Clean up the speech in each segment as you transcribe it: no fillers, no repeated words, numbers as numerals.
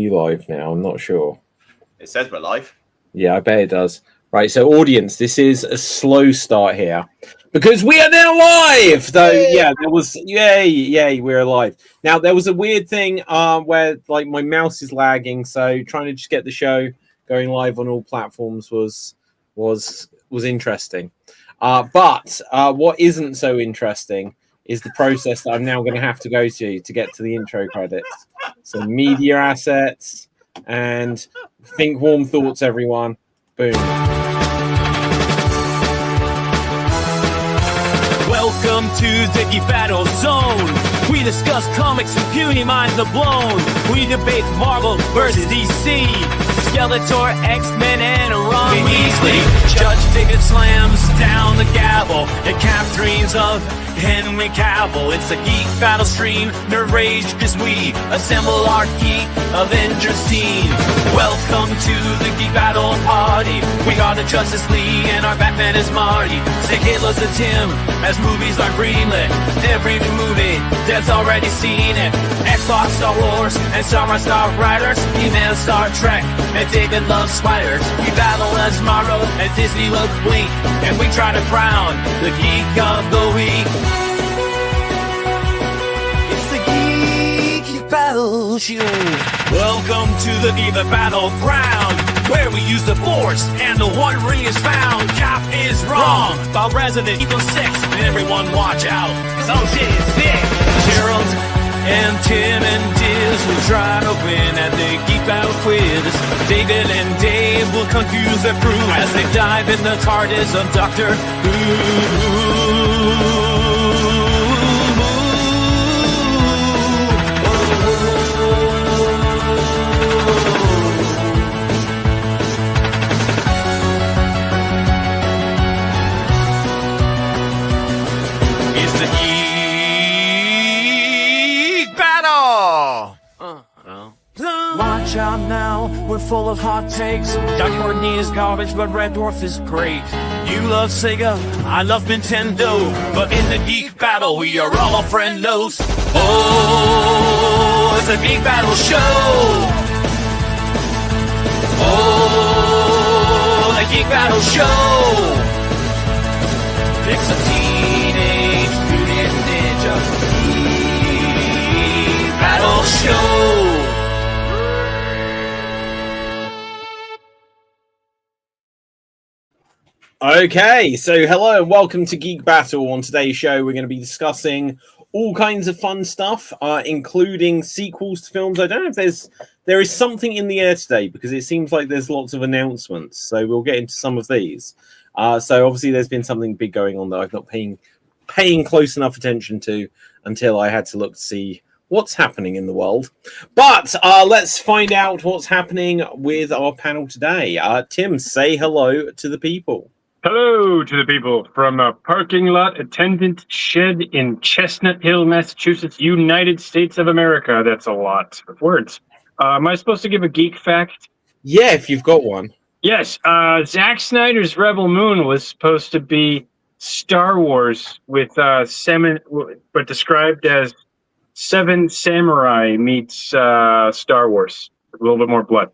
you live now? I'm not sure. It says we're live. Yeah, I bet it does. Right, so audience, this is a slow start here because we are now live. Though, yeah, there was yay, we're live. Now there was a weird thing where like my mouse is lagging, so trying to just get the show going live on all platforms was interesting. But what isn't so interesting is the process that I'm now going to have to go to get to the intro credits. So media assets and think warm thoughts, everyone. Boom. Welcome to the Geek Battle Zone. We discuss comics and puny minds are blown. We debate Marvel versus DC, Skeletor, X-Men, and Ron Weasley. Judge David slams down the gavel and cap dreams of Henry Cavill. It's a Geek Battle stream, nerd rage as we assemble our Geek Avengers team. Welcome to the Geek Battle party. We got the Justice League and our Batman is Marty. Say hello to Tim as movies are greenlit. Every new movie, Dev's already seen it. Xbox, Star Wars, and Star Wars Star Riders. He-Man, Star Trek, and David loves spiders. We battle as Morrow and Disney will blink. And we try to crown the Geek of the Week. It's the Geek Battle Show. Welcome to the Geek Battleground, where we use the Force and the One Ring is found. Cap is wrong about Resident Evil 6. Everyone watch out, 'cause oh shit, it's Nick. Gerald and Tim and Diz will try to win at the Geek Battle Quiz. David and Dave will confuse their crew as they dive in the TARDIS of Doctor Who. Watch out now, we're full of hot takes. Doc Courtney is garbage, but Red Dwarf is great. You love Sega, I love Nintendo, but in the Geek Battle, we are all friendos. Oh, it's a Geek Battle show. Oh, the Geek Battle show. It's a Teenage Mutant Ninja Geek Battle show. Okay, so hello and welcome to Geek Battle. On today's show, we're going to be discussing all kinds of fun stuff, including sequels to films. I don't know if there is something in the air today because it seems like there's lots of announcements. So we'll get into some of these. So obviously, there's been something big going on that I've not paying close enough attention to until I had to look to see what's happening in the world. But let's find out what's happening with our panel today. Tim, say hello to the people. Hello to the people from a parking lot attendant shed in Chestnut Hill, Massachusetts, United States of America. That's a lot of words. Am I supposed to give a geek fact? Yeah, if you've got one. Yes. Zack Snyder's Rebel Moon was supposed to be Star Wars with but described as Seven Samurai meets Star Wars with a little bit more blood.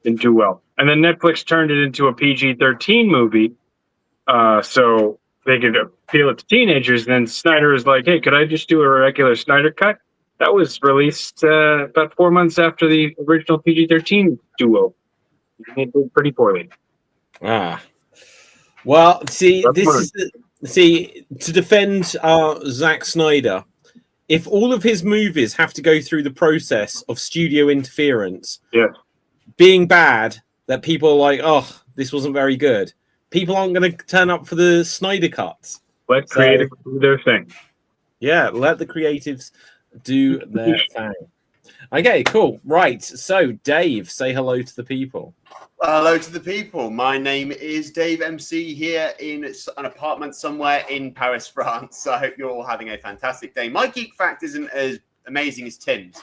Didn't do well. And then Netflix turned it into a PG-13 movie. So they could appeal it to teenagers. Then Snyder was like, hey, could I just do a regular Snyder cut? That was released about 4 months after the original PG-13 duo. It did pretty poorly. Well, see, to defend Zack Snyder, if all of his movies have to go through the process of studio interference, being bad, that people are like, oh, this wasn't very good, people aren't going to turn up for the Snyder cuts. Let creatives do their thing. Yeah, let the creatives do their thing. Okay, cool. Right. So, Dave, say hello to the people. Hello to the people. My name is Dave MC here in an apartment somewhere in Paris, France. So I hope you're all having a fantastic day. My geek fact isn't as amazing as Tim's.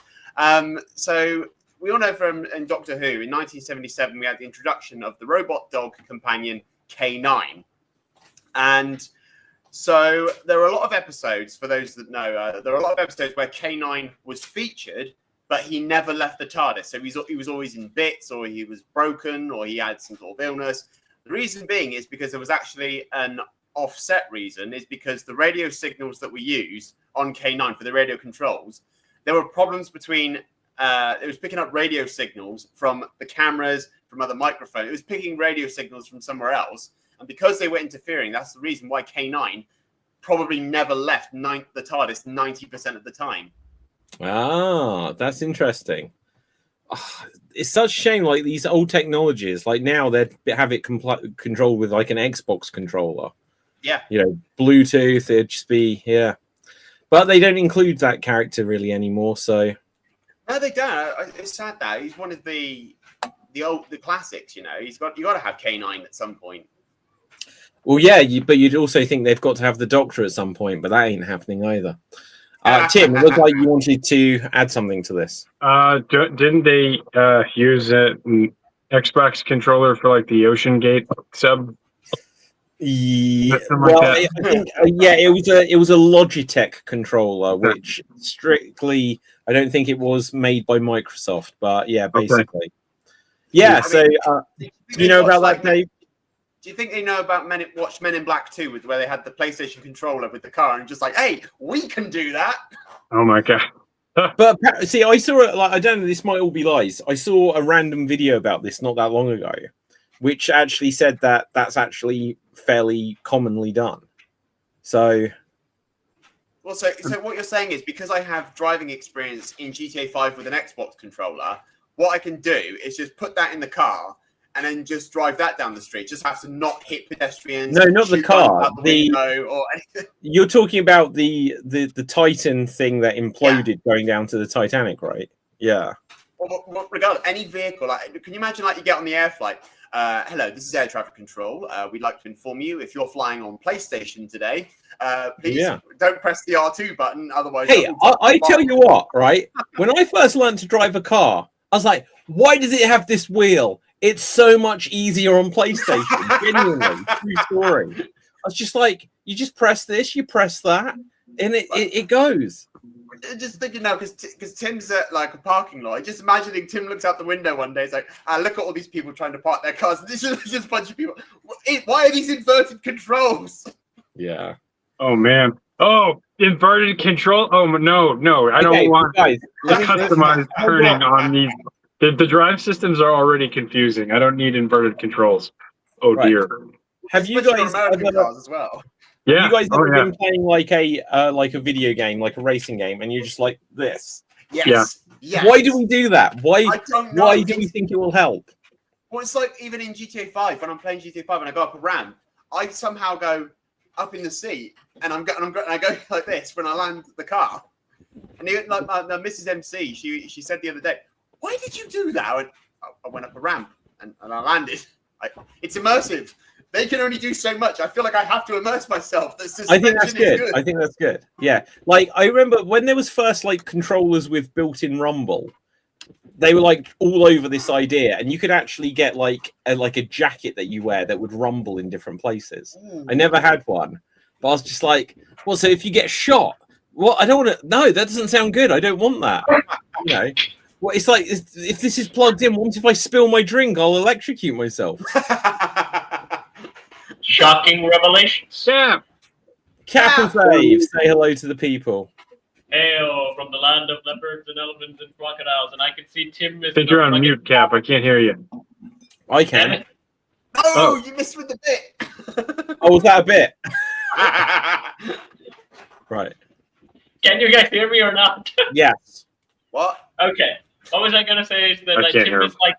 So we all know from in Doctor Who, in 1977, we had the introduction of the robot dog companion K9. And so there are a lot of episodes, for those that know, there are a lot of episodes where K9 was featured but he never left the TARDIS. So he was always in bits, or he was broken, or he had some sort of illness. The reason being is because there was actually an offset reason, is because the radio signals that we use on K9 for the radio controls, there were problems between, it was picking up radio signals from the cameras, from other microphones. It was picking radio signals from somewhere else. And because they were interfering, that's the reason why K9 probably never left the TARDIS 90% of the time. Ah, that's interesting. It's such a shame, like these old technologies, like now they have it controlled with like an Xbox controller. Yeah. You know, Bluetooth, it'd just be, yeah. But they don't include that character really anymore, so. No, they don't. It's sad that he's one of the classics, you know. You got to have K9 at some point. Well, yeah, but you'd also think they've got to have the Doctor at some point, but that ain't happening either. Tim, it looks like you wanted to add something to this. Didn't they use an Xbox controller for like the Ocean Gate sub? Yeah, Like well, that. I think, it was a Logitech controller, which strictly, I don't think it was made by Microsoft, but yeah, basically. Okay. Yeah, so do you know about that, Dave? Do you think they know about watch Men in Black 2, where they had the PlayStation controller with the car and just like, hey, we can do that? Oh my god. But see, I saw it, like, I don't know, this might all be lies. I saw a random video about this not that long ago, which actually said that that's actually fairly commonly done. So... Well, so what you're saying is, because I have driving experience in GTA 5 with an Xbox controller, what I can do is just put that in the car and then just drive that down the street. Just have to not hit pedestrians. No, not the car. You're talking about the Titan thing that imploded going down to the Titanic, right? Yeah. Well, regardless, any vehicle. Like, can you imagine, like, you get on the air flight? Hello, this is air traffic control. We'd like to inform you, if you're flying on PlayStation today, please don't press the R2 button. Otherwise, hey, I tell you what, right? When I first learned to drive a car, I was like, why does it have this wheel? It's so much easier on PlayStation. Genuinely, true story. I was just like, you just press this, you press that, and it goes. Just thinking now, because Tim's at like a parking lot. Just imagining Tim looks out the window one day. It's like, look at all these people trying to park their cars. This is just a bunch of people. Why are these inverted controls? Yeah. Oh man. Oh, inverted control. Oh no. I don't want guys, customized turning on these. The drive systems are already confusing. I don't need inverted controls. Oh dear. Have you guys American cars as well? Yeah. You guys ever been playing like a video game, like a racing game, and you're just like this? Yes. Yes. Why do we do that? Why? I don't know. Why do we think it will help? Well, it's like even in GTA 5, when I'm playing GTA 5 and I go up a ramp, I somehow go up in the seat and I go like this when I land the car. And even, like my Mrs. MC, she said the other day, "Why did you do that?" I went up a ramp and I landed. It's immersive. They can only do so much. I feel like I have to immerse myself. I think that's good. I think that's good. Yeah. Like, I remember when there was first like controllers with built-in rumble, they were like all over this idea, and you could actually get like a jacket that you wear that would rumble in different places. I never had one, but I was just like, well, so if you get shot, well, I don't want to. No, that doesn't sound good. I don't want that. You know. Well, it's like, if this is plugged in, what if I spill my drink? I'll electrocute myself. Shocking revelations. Yeah. Captain Dave, say hello to the people. Hail from the land of leopards and elephants and crocodiles, and I can see Tim. I think you're on mute, Cap. I can't hear you. I can. Oh, you missed with the bit. Oh, was that a bit? Right. Can you guys hear me or not? Yes. What? Okay. What was I going to say is that I can't hear Tim is like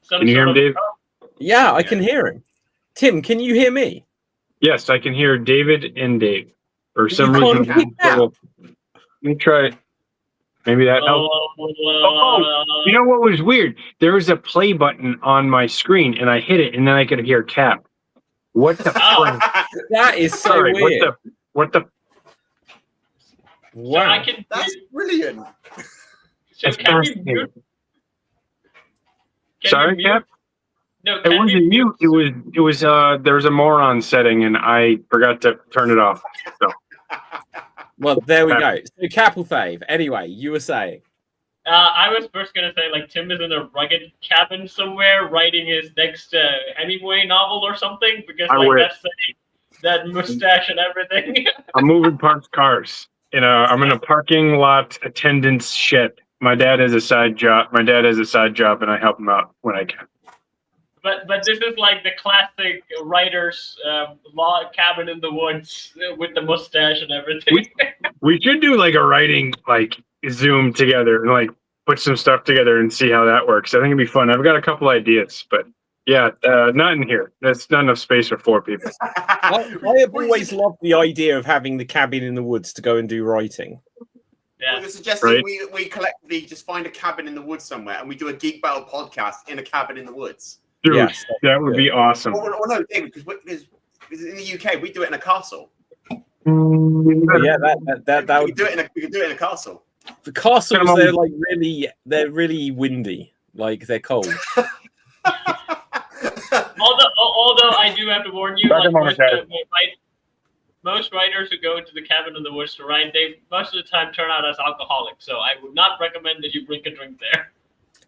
some Can you hear sort him, of... Dave? Yeah, I can hear him. Tim, can you hear me? Yes, I can hear David and Dave. For some You reason, can't hear let me try. Maybe that helps. You know what was weird? There was a play button on my screen, and I hit it, and then I could hear Cap. What the? That is so Sorry, weird. What the? Wow. That's brilliant. So can you mute? Sorry, Cap? No, it wasn't mute. It was there was a moron setting, and I forgot to turn it off. So. Well, there we go. So, Capel Fave. Anyway, you were saying. I was first gonna say like Tim is in a rugged cabin somewhere writing his next Hemingway novel or something because I like wish. that's that mustache and everything. I'm moving parked cars. I'm in a parking lot attendant's shed. My dad has a side job. And I help him out when I can. But this is like the classic writer's log cabin in the woods with the mustache and everything. We should do like a writing like Zoom together and like put some stuff together and see how that works. I think it'd be fun. I've got a couple ideas, but yeah, not in here. There's not enough space for 4 people. I have always loved the idea of having the cabin in the woods to go and do writing. Yeah. We're suggesting Right. we collectively just find a cabin in the woods somewhere and we do a Geek Battle podcast in a cabin in the woods. Dude, Yes, that would be awesome. Or no, David, because in the UK we do it in a castle. But yeah, that we would could do it in a castle. the castles. They're like really windy. Like they're cold. Although I do have to warn you, Back like him on the cabin. most writers who go into the cabin in the woods to write, they most of the time turn out as alcoholics. So I would not recommend that you bring a drink there.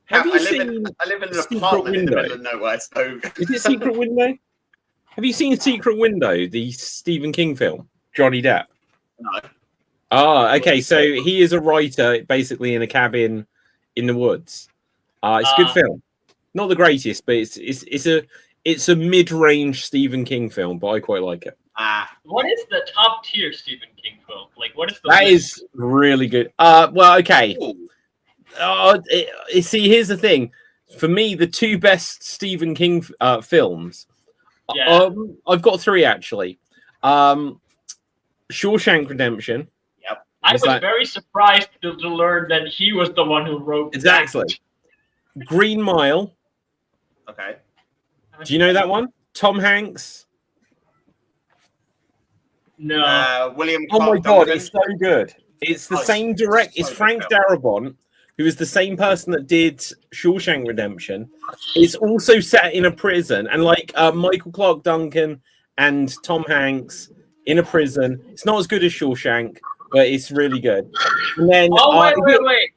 Have you I seen live in an Secret apartment in the Window? middle of nowhere, so Is it Secret Window? Have you seen Secret Window, the Stephen King film? Johnny Depp. no. Ah, okay. So he is a writer, basically in a cabin in the woods. It's a good film. Not the greatest, but it's a mid-range Stephen King film, but I quite like it. What is the top tier Stephen King film? Like, what is the That list? is really good. Well, okay. See, here's the thing. For me, the 2 best Stephen King films. Yeah. I've got 3 actually. Shawshank Redemption. I is was that- very surprised to learn that he was the one who wrote Exactly. that. Green Mile. Okay. Do you know that one? Tom Hanks. No. William Oh Clark my god, Duncan. it's so good. It's the Oh, same it's direct. so It's good Frank film. Darabont, who is the same person that did Shawshank Redemption. It's also set in a prison, and like Michael Clark Duncan and Tom Hanks in a prison. It's not as good as Shawshank, but it's really good. And then Wait.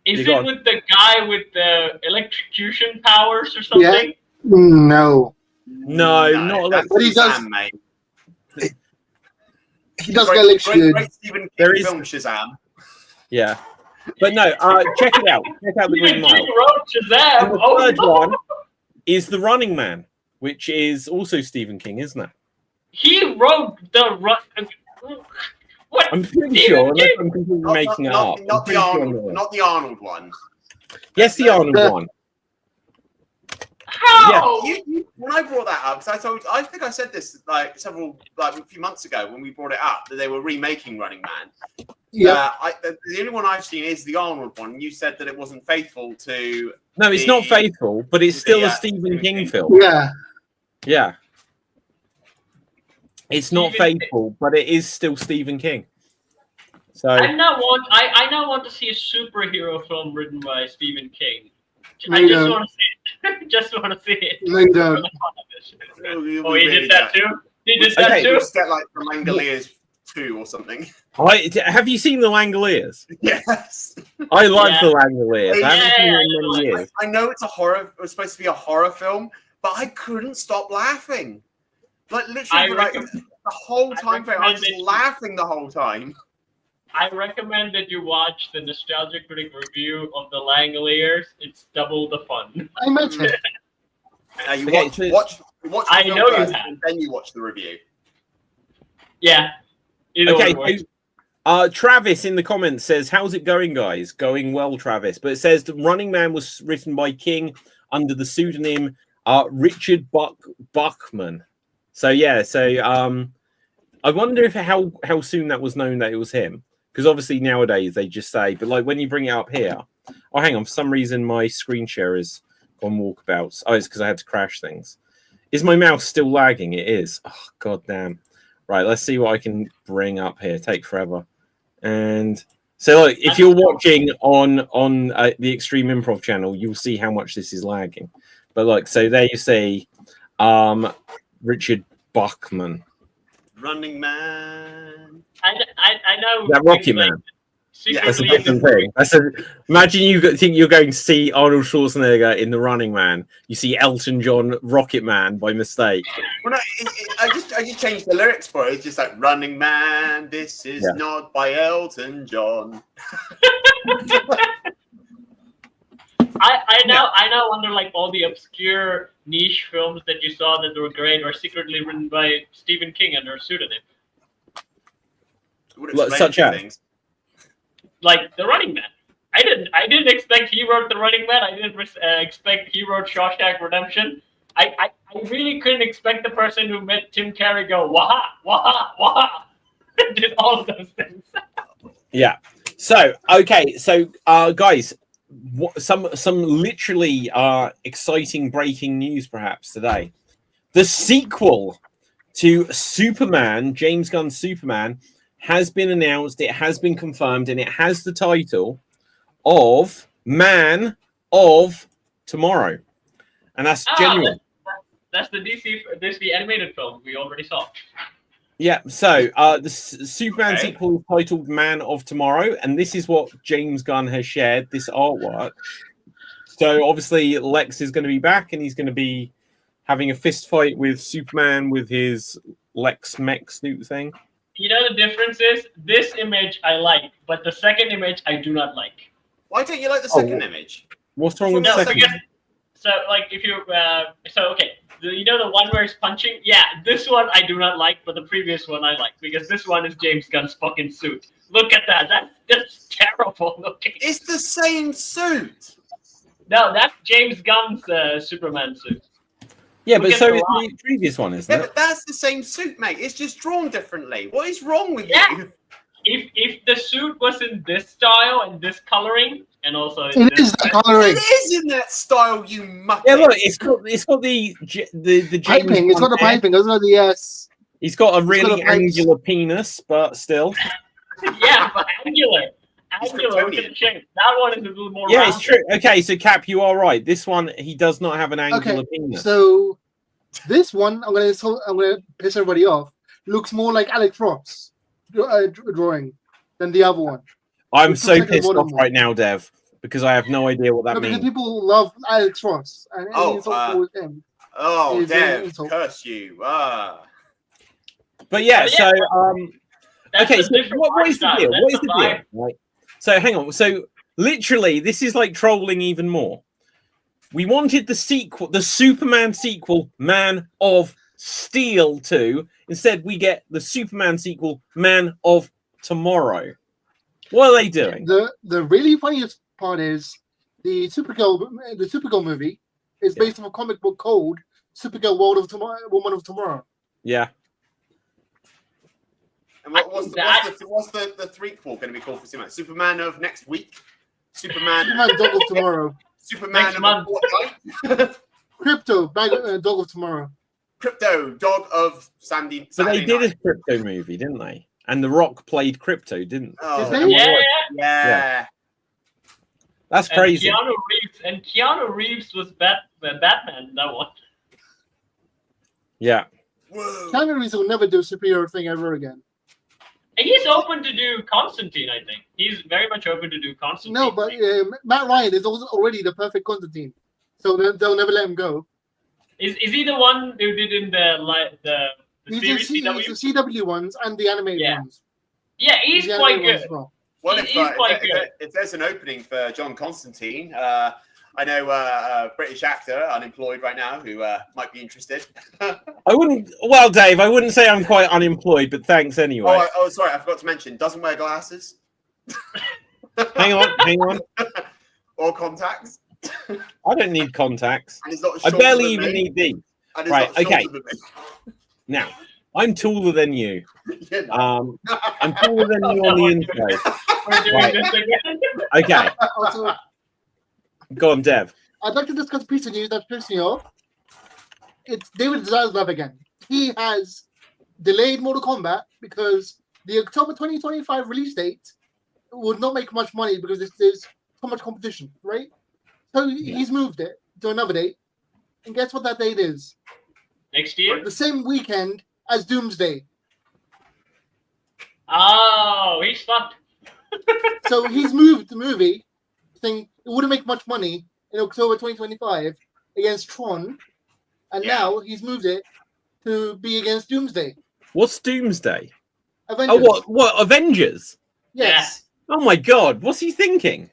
Is You go it on. with the guy with the electrocution powers or something? No, no, not that's But he does- Shazam, mate. he does Great- get electrocuted. Great Stephen King There is- film, Shazam. yeah. But no, check it out. Check out the Even Green Mile. King wrote Shazam. And the Oh, third no. one is The Running Man, which is also Stephen King, isn't it? He wrote the What? I'm pretty Stephen sure, unless King? I'm completely making it up. I'm Not the pretty sure I'm Arnold, right. not the Arnold one. Yes, the Arnold one. How? When I brought that up, because I think I said this like a few months ago when we brought it up that they were remaking Running Man. Yeah, The only one I've seen is the Arnold one. You said that it wasn't faithful to. No, it's not faithful, but it's still a Stephen King film. yeah. Yeah. It's not Stephen faithful, but it is still Stephen King. So I now want to see a superhero film written by Stephen King. No, I you just don't. want to see it. Just want to see it. No, you don't. Oh, he did that too? He did that Okay, too? Just get like the Langoliers 2 or something. have you seen The Langoliers? Yes. I love Yeah. The Langoliers. I haven't seen it in Yeah, many years. I know it's a horror. It was supposed to be a horror film, but I couldn't stop laughing. Like literally, the whole time frame, I was just laughing the whole time. I recommend that you watch the Nostalgia Critic review of The Langoliers. It's double the fun. I met him. You Okay, watch the I film know you first, have. and then you watch the review. Yeah. Either Okay, one works. so, Travis in the comments says, "How's it going, guys? Going well, Travis." But it says the Running Man was written by King under the pseudonym Richard Buckman. So yeah, I wonder if how soon that was known that it was him, because obviously nowadays they just say, but like when you bring it up here, oh hang on, for some reason my screen share is on walkabouts. Oh, it's because I had to crash things. Is my mouse still lagging? It is. Oh god damn. Right, let's see what I can bring up here. Take forever. And so, look, if you're watching on the Extreme Improv channel, you'll see how much this is lagging. But look, so there you see, Richard Buckman. Running Man. I know. That Rocket things like- Man. That's a secretly in different the thing. Imagine think you're going to see Arnold Schwarzenegger in The Running Man. You see Elton John Rocket Man by mistake. Well, no, I just changed the lyrics for it. It's just like Running Man, this is not by Elton John. I now wonder, like, all the obscure niche films that you saw that were great are secretly written by Stephen King under a pseudonym. Such as things. Like The Running Man. I didn't expect he wrote The Running Man. I didn't expect he wrote Shawshank Redemption. I really couldn't expect the person who met Tim Carrey go waha waha waha did all of those things. Yeah. So guys, some literally exciting breaking news perhaps today. The sequel to Superman, James Gunn's Superman, has been announced, it has been confirmed, and it has the title of Man of Tomorrow. And that's genuine. That's the DC animated film we already saw. Yeah, so the Superman sequel is titled Man of Tomorrow, and this is what James Gunn has shared, this artwork. So obviously Lex is going to be back, and he's going to be having a fist fight with Superman with his Lex mech suit thing. You know the difference is this image I like, but the second image I do not like. Why don't you like the second image? What's wrong with the second? Because, so like if you you know the one where he's punching? Yeah, this one I do not like, but the previous one I like because this one is James Gunn's fucking suit. Look at that. That's terrible looking. It's the same suit. No, that's James Gunn's Superman suit. Yeah, but so is the previous one, isn't it? But that's the same suit, mate. It's just drawn differently. What is wrong with you? If the suit was in this style and this coloring, and also it is that coloring. It is in that style, you muppet. Yeah, look, it's got the piping. It's got the piping. It's not the yes. He's got a really angular penis, but still. Yeah, but angular. Angular, look at the shape. That one is a little more. Yeah, rounded. it's true. Okay, so Cap, you are right. This one, he does not have an angular penis. So this one, I'm gonna piss everybody off. Looks more like Alex Ross drawing than the other one. I'm so pissed off right now, Dev, because I have no idea what that means. Because people love Alex Ross, and him. Oh, Dev, curse you! But yeah, so okay, so what is the deal? What is the deal? Right. So hang on. So literally, this is like trolling even more. We wanted the sequel, the Superman sequel, Man of Steel 2. Instead, we get the Superman sequel, Man of Tomorrow. What are they doing? The really funniest part is the Supergirl movie is based on a comic book called Supergirl Woman of Tomorrow. Yeah. And what's the threequel going to be called for Superman? Superman of next week? Superman Dog of Tomorrow. Superman next of month. Crypto Dog of Tomorrow. Crypto Dog of Sandy. So they did a Crypto movie, didn't they? And The Rock played Crypto, didn't? Oh, yeah. That's crazy. Keanu Reeves was Batman in that one. Yeah. Whoa. Keanu Reeves will never do a superhero thing ever again. And he's open to do Constantine, I think. He's very much open to do Constantine. No, but Matt Ryan is also already the perfect Constantine, so they'll never let him go. Is he the one who did in the series CW? He's the CW ones and the animated ones. Yeah, he's quite good. Well. Well, if there's an opening for John Constantine, I know British actor, unemployed right now, who might be interested. Well, Dave, I wouldn't say I'm quite unemployed, but thanks anyway. Oh, sorry, I forgot to mention, doesn't wear glasses. Hang on. Or contacts. I don't need contacts. And he's not I shorter barely than even me. need these. And he's Right, not shorter okay. than me. Now, I'm taller than you. You know. I'm taller than you on the inside. We're doing Right. this again. Okay, Also, go on, Dev. I'd like to discuss a piece of news that's pissing me off. It's David Zaslav again. He has delayed Mortal Kombat because the October 2025 release date would not make much money because there's so much competition, right? So he's moved it to another date. And guess what that date is? Next year? The same weekend as Doomsday. Oh, he's fucked. So he's moved the movie, saying it wouldn't make much money in October 2025 against Tron, and now he's moved it to be against Doomsday. What's Doomsday? Avengers. Oh, what Avengers? Yes. Oh my God, what's he thinking?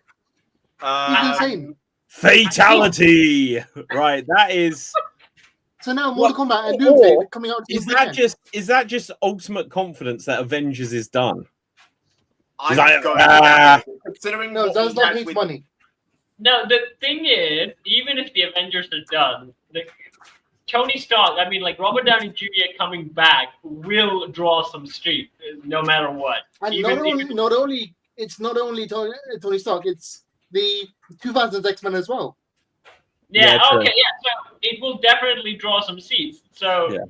He's insane. Fatality. Right, that is. So now Mortal Kombat and Doomsday Or coming out. Is that just ultimate confidence that Avengers is done? I'm like, considering No, what does we not had hate with- money. No, the thing is, even if the Avengers are done, Tony Stark, I mean, like Robert Downey Jr. coming back will draw some street, no matter what. And Even- not only it's not only Tony Stark, it's the 2000s X-Men as well. Yeah, Yeah, true. okay, yeah. So it will definitely draw some seats. So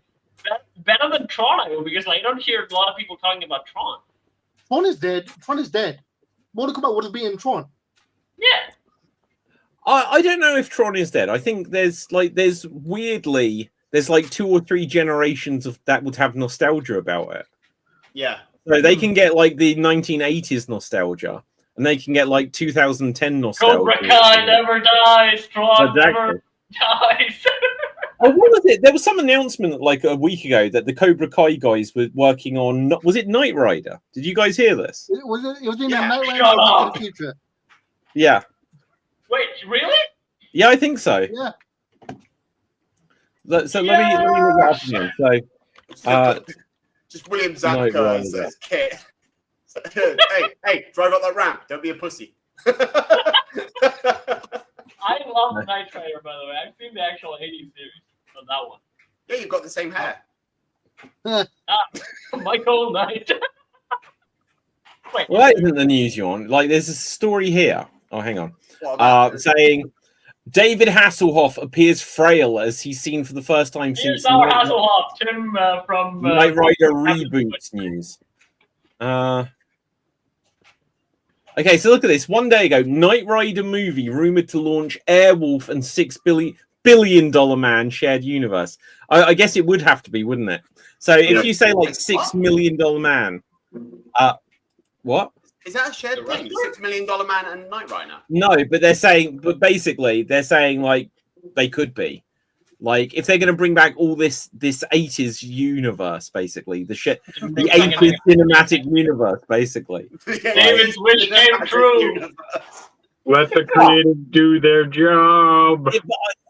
better than Tron, I will, because like, I don't hear a lot of people talking about Tron. Tron is dead. Tron is dead. Mortal Kombat would have been Tron. Yeah. I don't know if Tron is dead. I think there's like 2 or 3 generations of that would have nostalgia about it. Yeah. So they can get like the 1980s nostalgia, and they can get like 2010 nostalgia. Cobra Kai never dies. Tron never dies. Oh, what was it? There was some announcement like a week ago that the Cobra Kai guys were working on. Was it Knight Rider? Did you guys hear this? It was in Yeah, the Night shut Rider up. to the future. Yeah, Wait, really? yeah, I think so. Yeah. So let me look that up again. So Just William Knight Zabka Rider. as Kit. hey, drive up that ramp. Don't be a pussy. I love Knight Rider, by the way. I've seen the actual 80s series of that one. Yeah, you've got the same hair. Michael Knight. Wait, well, that isn't the news you want. Like, there's a story here. Oh, hang on. What about Saying David Hasselhoff appears frail as he's seen for the first time here's since our Hasselhoff, Tim from Knight Rider reboots news. Okay, so look at this. 1 day ago, Knight Rider movie rumored to launch Airwolf and $6 billion man shared universe. I guess it would have to be, wouldn't it? So if you say like $6 million man, what? Is that a shared thing? The $6 million man and Knight Rider? No, but basically they're saying like they could be. Like if they're going to bring back all this 80s universe, basically the 80s cinematic universe, basically. David's wish came true. Let the creative do their job.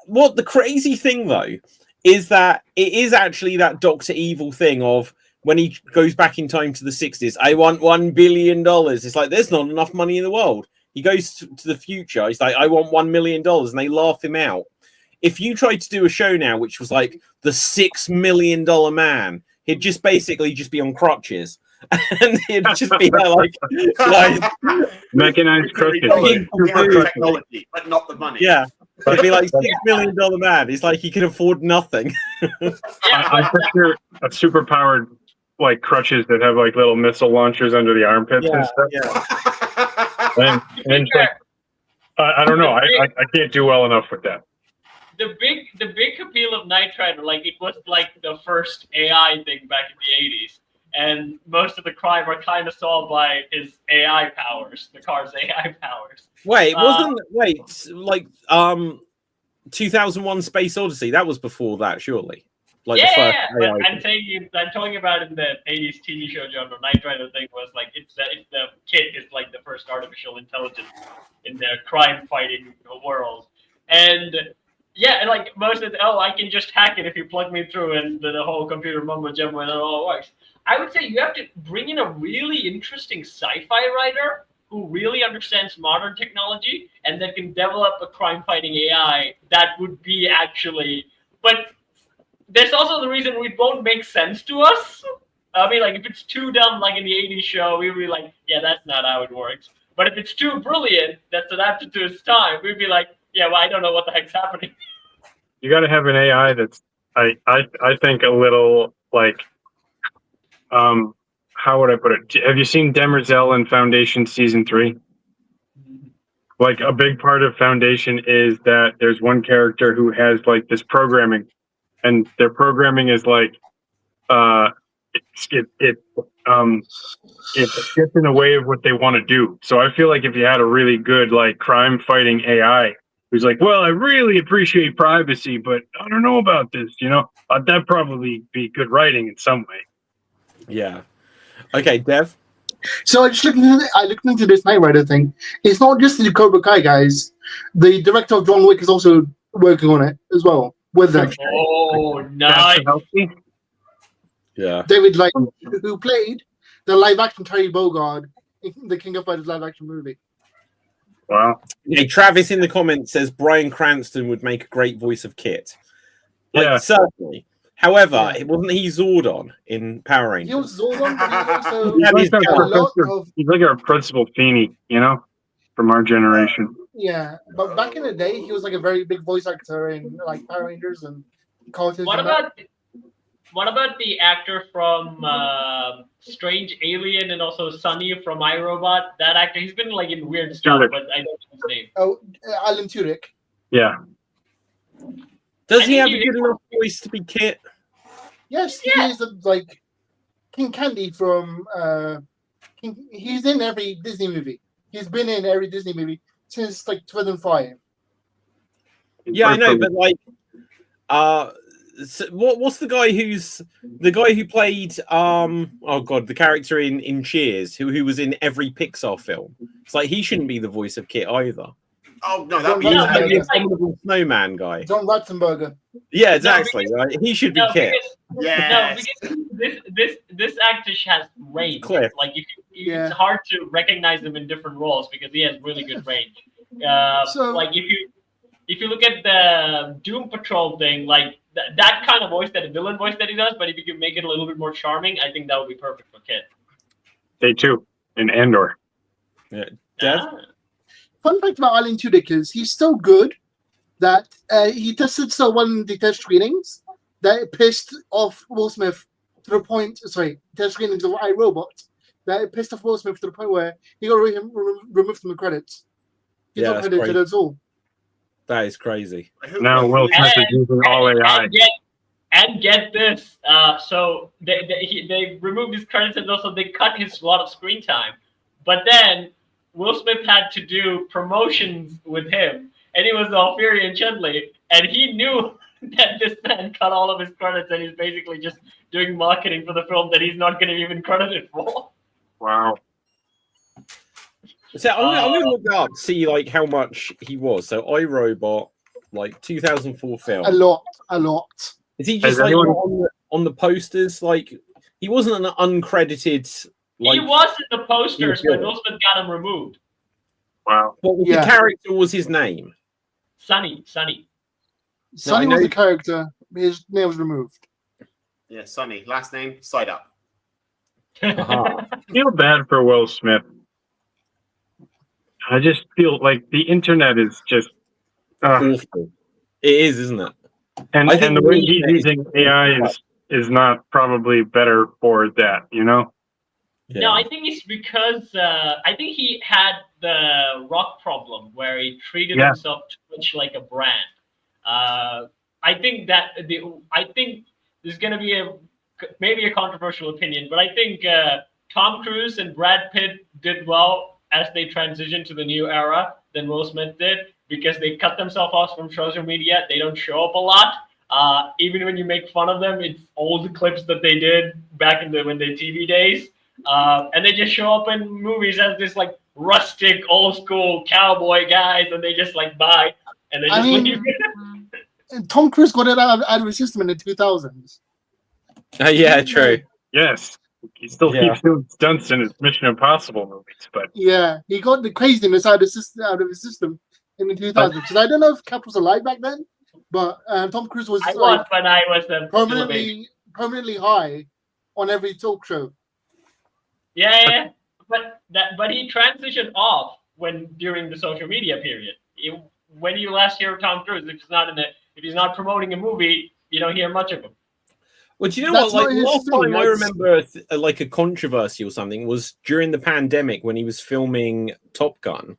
What the crazy thing though is that it is actually that Dr. Evil thing of when he goes back in time to the 60s. I want $1 billion. It's like there's not enough money in the world. He goes to the future. He's like, I want $1 million, and they laugh him out. If you tried to do a show now, which was like the $6 million man, he'd just basically just be on crutches, and he'd just be like mechanized crutches. Technology, but not the money. yeah, it'd be like $6 million man. He's like he can afford nothing. I picture a superpowered like crutches that have like little missile launchers under the armpits and stuff. Yeah. And it's like, I don't know. I can't do well enough with that. The big appeal of Knight Rider, like it was like the first AI thing back in the 80s, and most of the crime are kind of solved by his AI powers, the car's AI powers. Wait, like 2001 Space Odyssey, that was before that, surely. Like the first but AI I'm talking about in the 80s TV show genre. Knight Rider thing was like it's the kid is like the first artificial intelligence in the crime fighting world, and yeah, and like most of I can just hack it if you plug me through, and the whole computer mumbo jumbo and it all works. I would say you have to bring in a really interesting sci-fi writer who really understands modern technology and that can develop a crime-fighting AI that would be actually. But there's also the reason it won't make sense to us. I mean, like if it's too dumb, like in the 80s show, we'd be like, yeah, that's not how it works. But if it's too brilliant, that's adapted to its time, we'd be like, yeah, well, I don't know what the heck's happening. You got to have an AI that's, I think, a little like, how would I put it? Have you seen Demerzel in Foundation Season 3? Like, a big part of Foundation is that there's one character who has, like, this programming, and their programming is, like, it gets in the way of what they want to do. So I feel like if you had a really good like crime fighting AI who's like, well, I really appreciate privacy, but I don't know about this, that'd probably be good writing in some way. Yeah. Okay, Dev. So I looked into this Knight Rider thing. It's not just the Cobra Kai guys. The director of John Wick is also working on it as well with them. Oh, nice. Yeah. David, like, who played the live-action Terry Bogard in the King of Fighters live-action movie. Wow. Hey, Travis in the comments says Bryan Cranston would make a great voice of Kit. Yeah. Certainly. However, wasn't he Zordon in Power Rangers? He was Zordon, but he also he's like our Principal Feeney, from our generation. Yeah, but back in the day, he was like a very big voice actor in like Power Rangers and cartoons. What about the actor from Strange Alien and also Sunny from iRobot? That actor, he's been like in weird stuff, but I don't know his name. Oh, Alan Tudyk. Yeah. Does he have a good enough voice to be Kit? Yes, he is like King Candy from. He's in every Disney movie. He's been in every Disney movie since like 2005. Yeah, I know, but like, so what's the guy who played the character in Cheers who was in every Pixar film? It's like he shouldn't be the voice of Kit either. Oh no, that'd be the Abominable Snowman guy. John Ratzenberger. Yeah, exactly. Right? He should be Kit. Because this actor has range. Cliff. Like it's hard to recognize him in different roles because he has really good range. Like if you look at the Doom Patrol thing, like that kind of voice, that villain voice that he does, but if you could make it a little bit more charming, I think that would be perfect for Kit. Day 2 in Andor. Yeah. Dev? Fun fact about Alan Tudyk is he's so good that he tested so well in the test screenings that it pissed off Will Smith to the point. Sorry, test screenings of iRobot that it pissed off Will Smith to the point where he got removed from the credits. He's not credited at all. That is crazy. Now Will Smith is using all AI. And get this, so they removed his credits and also they cut his lot of screen time. But then Will Smith had to do promotions with him, and he was all Fury and Chun-Li, and he knew that this man cut all of his credits, and he's basically just doing marketing for the film that he's not going to even credited for. Wow. So I'm going to look up, see like how much he was. So iRobot, like 2004 film. A lot. Is he just like on the posters? Like he wasn't an uncredited. Like, he was in the posters, but Will Smith got him removed. Wow. What was the character? Was his name? Sonny. Sonny was the character. His name was removed. Yeah, Sonny. Last name, side up. Uh-huh. I feel bad for Will Smith. I just feel like the internet is just awful. It is, isn't it? And the way he's using AI is not probably better for that, Yeah. No, I think it's because I think he had the rock problem where he treated himself too much like a brand. I think there's going to be maybe a controversial opinion, but I think Tom Cruise and Brad Pitt did well as they transitioned to the new era than Will Smith did because they cut themselves off from social media. They don't show up a lot. Even when you make fun of them, it's old clips that they did back in when they TV days. And they just show up in movies as this like rustic, old school cowboy guys, and they just like buy and they just leave. Tom Cruise got it out of his system in the 2000s. Yeah, true. Yes. He still keeps doing stunts in his Mission Impossible movies, but he got the craziness out of his system in the 2000s. Because I don't know if Cap was alive back then, but Tom Cruise was when I was permanently high on every talk show. Yeah, but he transitioned off during the social media period. When you last hear Tom Cruise, if he's not promoting a movie, you don't hear much of him. Well, do you know what? Like last time I remember, like a controversy or something was during the pandemic when he was filming Top Gun.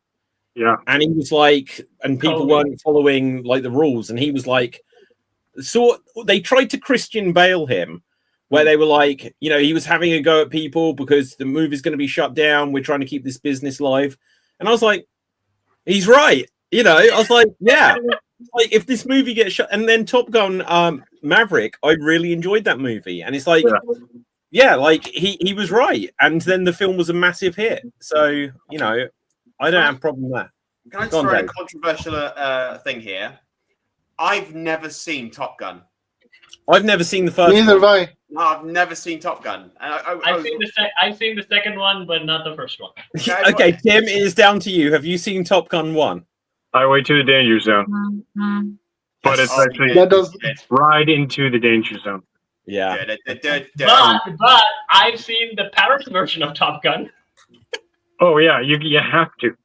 Yeah, and he was like, and people weren't following like the rules, and he was like, so they tried to Christian Bale him where they were like, you know, he was having a go at people because the movie's going to be shut down. We're trying to keep this business live. And I was like, he's right. You know, I was like, yeah, like if this movie gets shut, and then Top Gun Maverick, I really enjoyed that movie. And it's like, yeah, like he was right. And then the film was a massive hit. So, you know, I don't have a problem with that. Can I throw in a controversial thing here? I've never seen Top Gun. I've never seen the first Neither have I. No, I've never seen Top Gun. And I've seen the second one, but not the first one. Okay, Tim, it is down to you. Have you seen Top Gun 1? Highway to the Danger Zone. But it's actually That does. Ride into the Danger Zone. Yeah. But I've seen the Paris version of Top Gun. Oh yeah, you have to.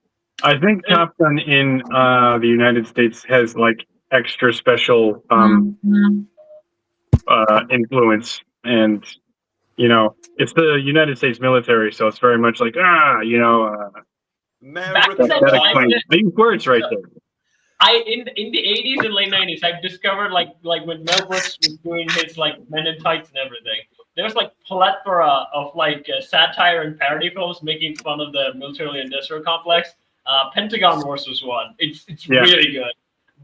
I think Top Gun in the United States has like extra special influence, and you know it's the United States military, so it's very much like you know. That explains. I use words right there. In the 80s and late 90s, I discovered like when Mel Brooks was doing his like Men in Tights and everything. There was like plethora of like satire and parody films making fun of the military-industrial complex. Pentagon Wars was one. It's really good.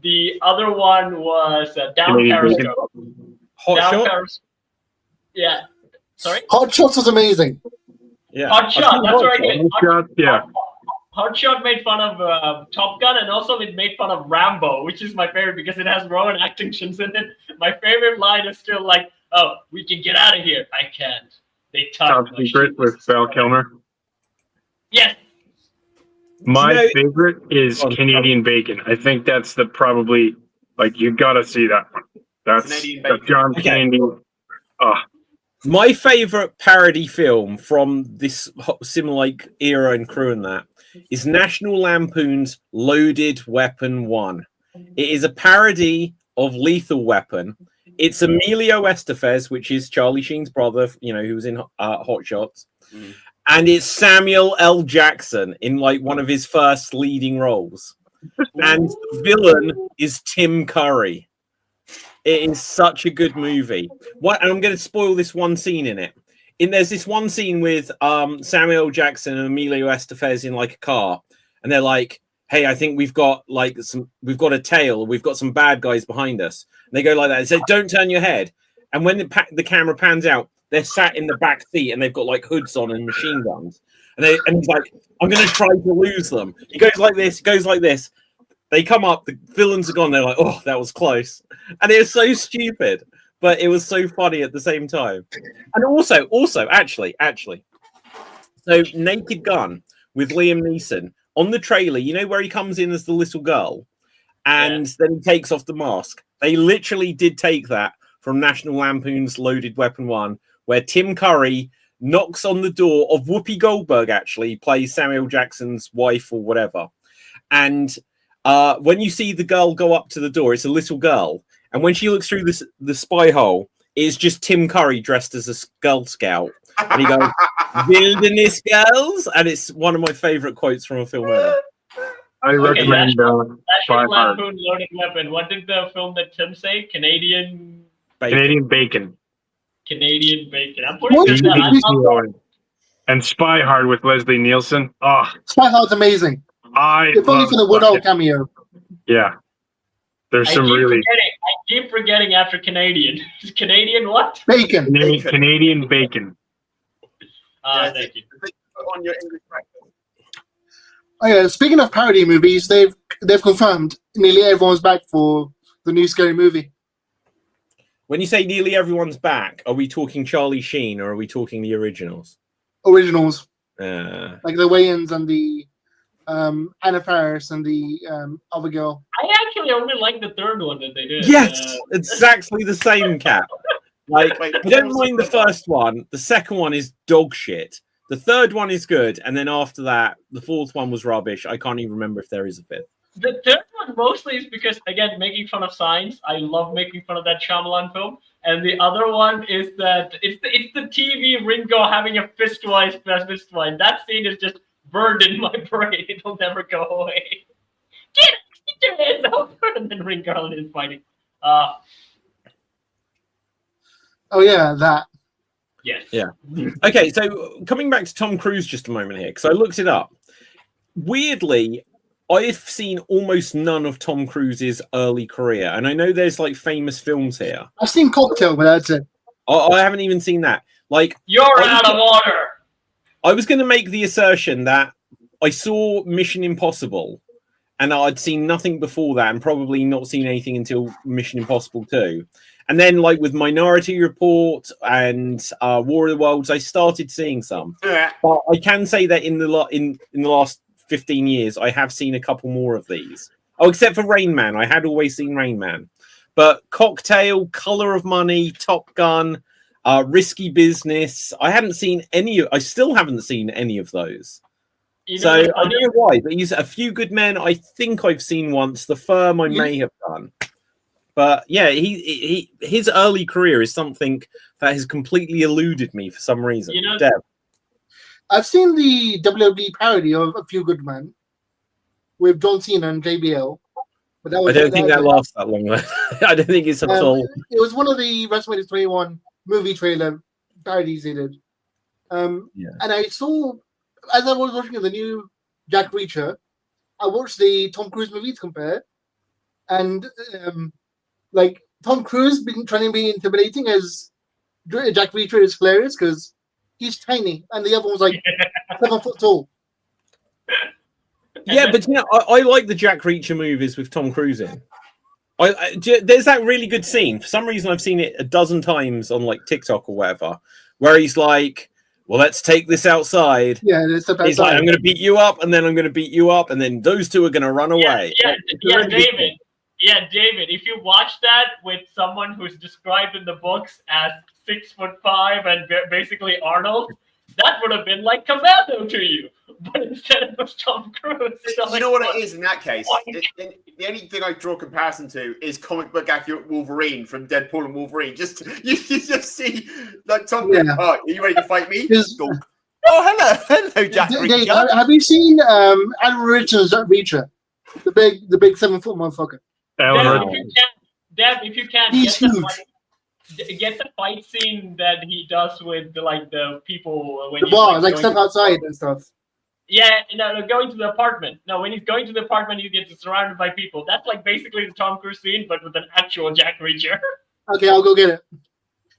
The other one was Down Periscope. Hot Shot. Yeah. Sorry. Hot Shots was amazing. Yeah. Hot Shot. That's where I get. Yeah. Hot Shot made fun of Top Gun, and also it made fun of Rambo, which is my favorite because it has Rowan Atkinson's in it. My favorite line is still like, "Oh, we can get out of here." I can't. They talk. Top Secret with Val Kilmer. Yes. My favorite is Canadian Bacon. I think that's the probably like you gotta see that one. That's John Candy. My favorite parody film from this similar era and crew and that is National Lampoon's Loaded Weapon 1. It is a parody of Lethal Weapon. It's Emilio Estevez, which is Charlie Sheen's brother, you know, who was in Hot Shots. And it's Samuel L. Jackson in like one of his first leading roles. And the villain is Tim Curry. It is such a good movie. And I'm going to spoil this one scene in it. There's this one scene with Samuel L. Jackson and Emilio Estevez in like a car, and they're like, "Hey, I think we've got a tail. We've got some bad guys behind us." And they go like that. They say, "Don't turn your head." And when the camera pans out, they're sat in the back seat and they've got like hoods on and machine guns. And he's like, "I'm going to try to lose them." He goes like this. Goes like this. They come up, the villains are gone. They're like, "Oh, that was close," and it was so stupid, but it was so funny at the same time. And also, actually, so Naked Gun with Liam Neeson on the trailer. You know where he comes in as the little girl, and then he takes off the mask. They literally did take that from National Lampoon's Loaded Weapon 1, where Tim Curry knocks on the door of Whoopi Goldberg. Actually, plays Samuel Jackson's wife or whatever, and when you see the girl go up to the door, it's a little girl. And when she looks through the spy hole, it's just Tim Curry dressed as a Girl Scout. And he goes, "Wilderness Girls." And it's one of my favorite quotes from a film ever. I recommend National Lampoon Loaded Weapon. What did the film that Tim say? Canadian Bacon. Canadian Bacon. I'm putting this down. And Spy Hard with Leslie Nielsen. Spy Hard's amazing. If only for the Woodall cameo. Yeah. There's some I keep forgetting after Canadian. Canadian what? Bacon. Canadian Bacon. Thank you. On your English practice. Oh, yeah, speaking of parody movies, they've confirmed nearly everyone's back for the new Scary Movie. When you say nearly everyone's back, are we talking Charlie Sheen or are we talking the originals? Originals. Like the Wayans and the Anna Faris and the other girl. I actually only like the third one that they did. Yes, exactly the same, Cap. Like, I don't mind the first one. The second one is dog shit. The third one is good, and then after that, the fourth one was rubbish. I can't even remember if there is a fifth. The third one mostly is because, again, making fun of science. I love making fun of that Shyamalan film. And the other one is that it's the TV Ringo having a fistwise. That scene is just burned in my brain. It'll never go away. Get your hands over, and then Ringo is fighting. Oh yeah, that. Yes. Yeah. Okay, so coming back to Tom Cruise just a moment here, because I looked it up. Weirdly, I've seen almost none of Tom Cruise's early career, and I know there's like famous films here. I've seen Cocktail, but that's it. I haven't even seen that. Like, You're out of order. I was going to make the assertion that I saw Mission Impossible, and I'd seen nothing before that, and probably not seen anything until Mission Impossible 2. And then, like with Minority Report and War of the Worlds, I started seeing some. Yeah. But I can say that in the last 15 years, I have seen a couple more of these. Oh, except for Rain Man. I had always seen Rain Man. But Cocktail, Color of Money, Top Gun, Risky Business. I still haven't seen any of those. You know So what's I don't funny? know why, but he's A Few Good Men. I think I've seen once. The Firm I may have done, but yeah, his early career is something that has completely eluded me for some reason. You know- Deb. I've seen the WWE parody of A Few Good Men with John Cena and JBL. But that I was don't think that was- lasts that long. I don't think it's a full. It was one of the WrestleMania 21 movie trailer parodies they did. Yeah. And I saw, as I was watching the new Jack Reacher, I watched the Tom Cruise movies compare. And like Tom Cruise trying to be intimidating as Jack Reacher is hilarious because he's tiny and the other one's like 7 foot tall. Yeah, but you know, I like the Jack Reacher movies with Tom Cruise in. There's that really good scene. For some reason, I've seen it a dozen times on like TikTok or whatever, where he's like, "Well, let's take this outside." Yeah, it's about He's like, "I'm going to beat you up, and then I'm going to beat you up, and then those two are going to run away." David. Yeah, David. If you watch that with someone who's described in the books as 6'5" and basically Arnold, that would have been like Commando to you. But instead it was Tom Cruise. You know what it is in that case? The only thing I draw comparison to is comic book accurate Wolverine from Deadpool and Wolverine. You just see like Tom Cruise. Yeah. Oh, are you ready to fight me? Just- Cool. Oh, hello, Jack Dave, Reacher. have you seen Adam Richards Reacher? The big 7 foot motherfucker. Alan Deb, Rickman. if you can, He's huge. get the fight scene that he does with the people when The he's, bar, like going stuff to- outside and stuff. Yeah, no, going to the apartment. No, when he's going to the apartment, he gets surrounded by people. That's like basically the Tom Cruise scene, but with an actual Jack Reacher. Okay, I'll go get it.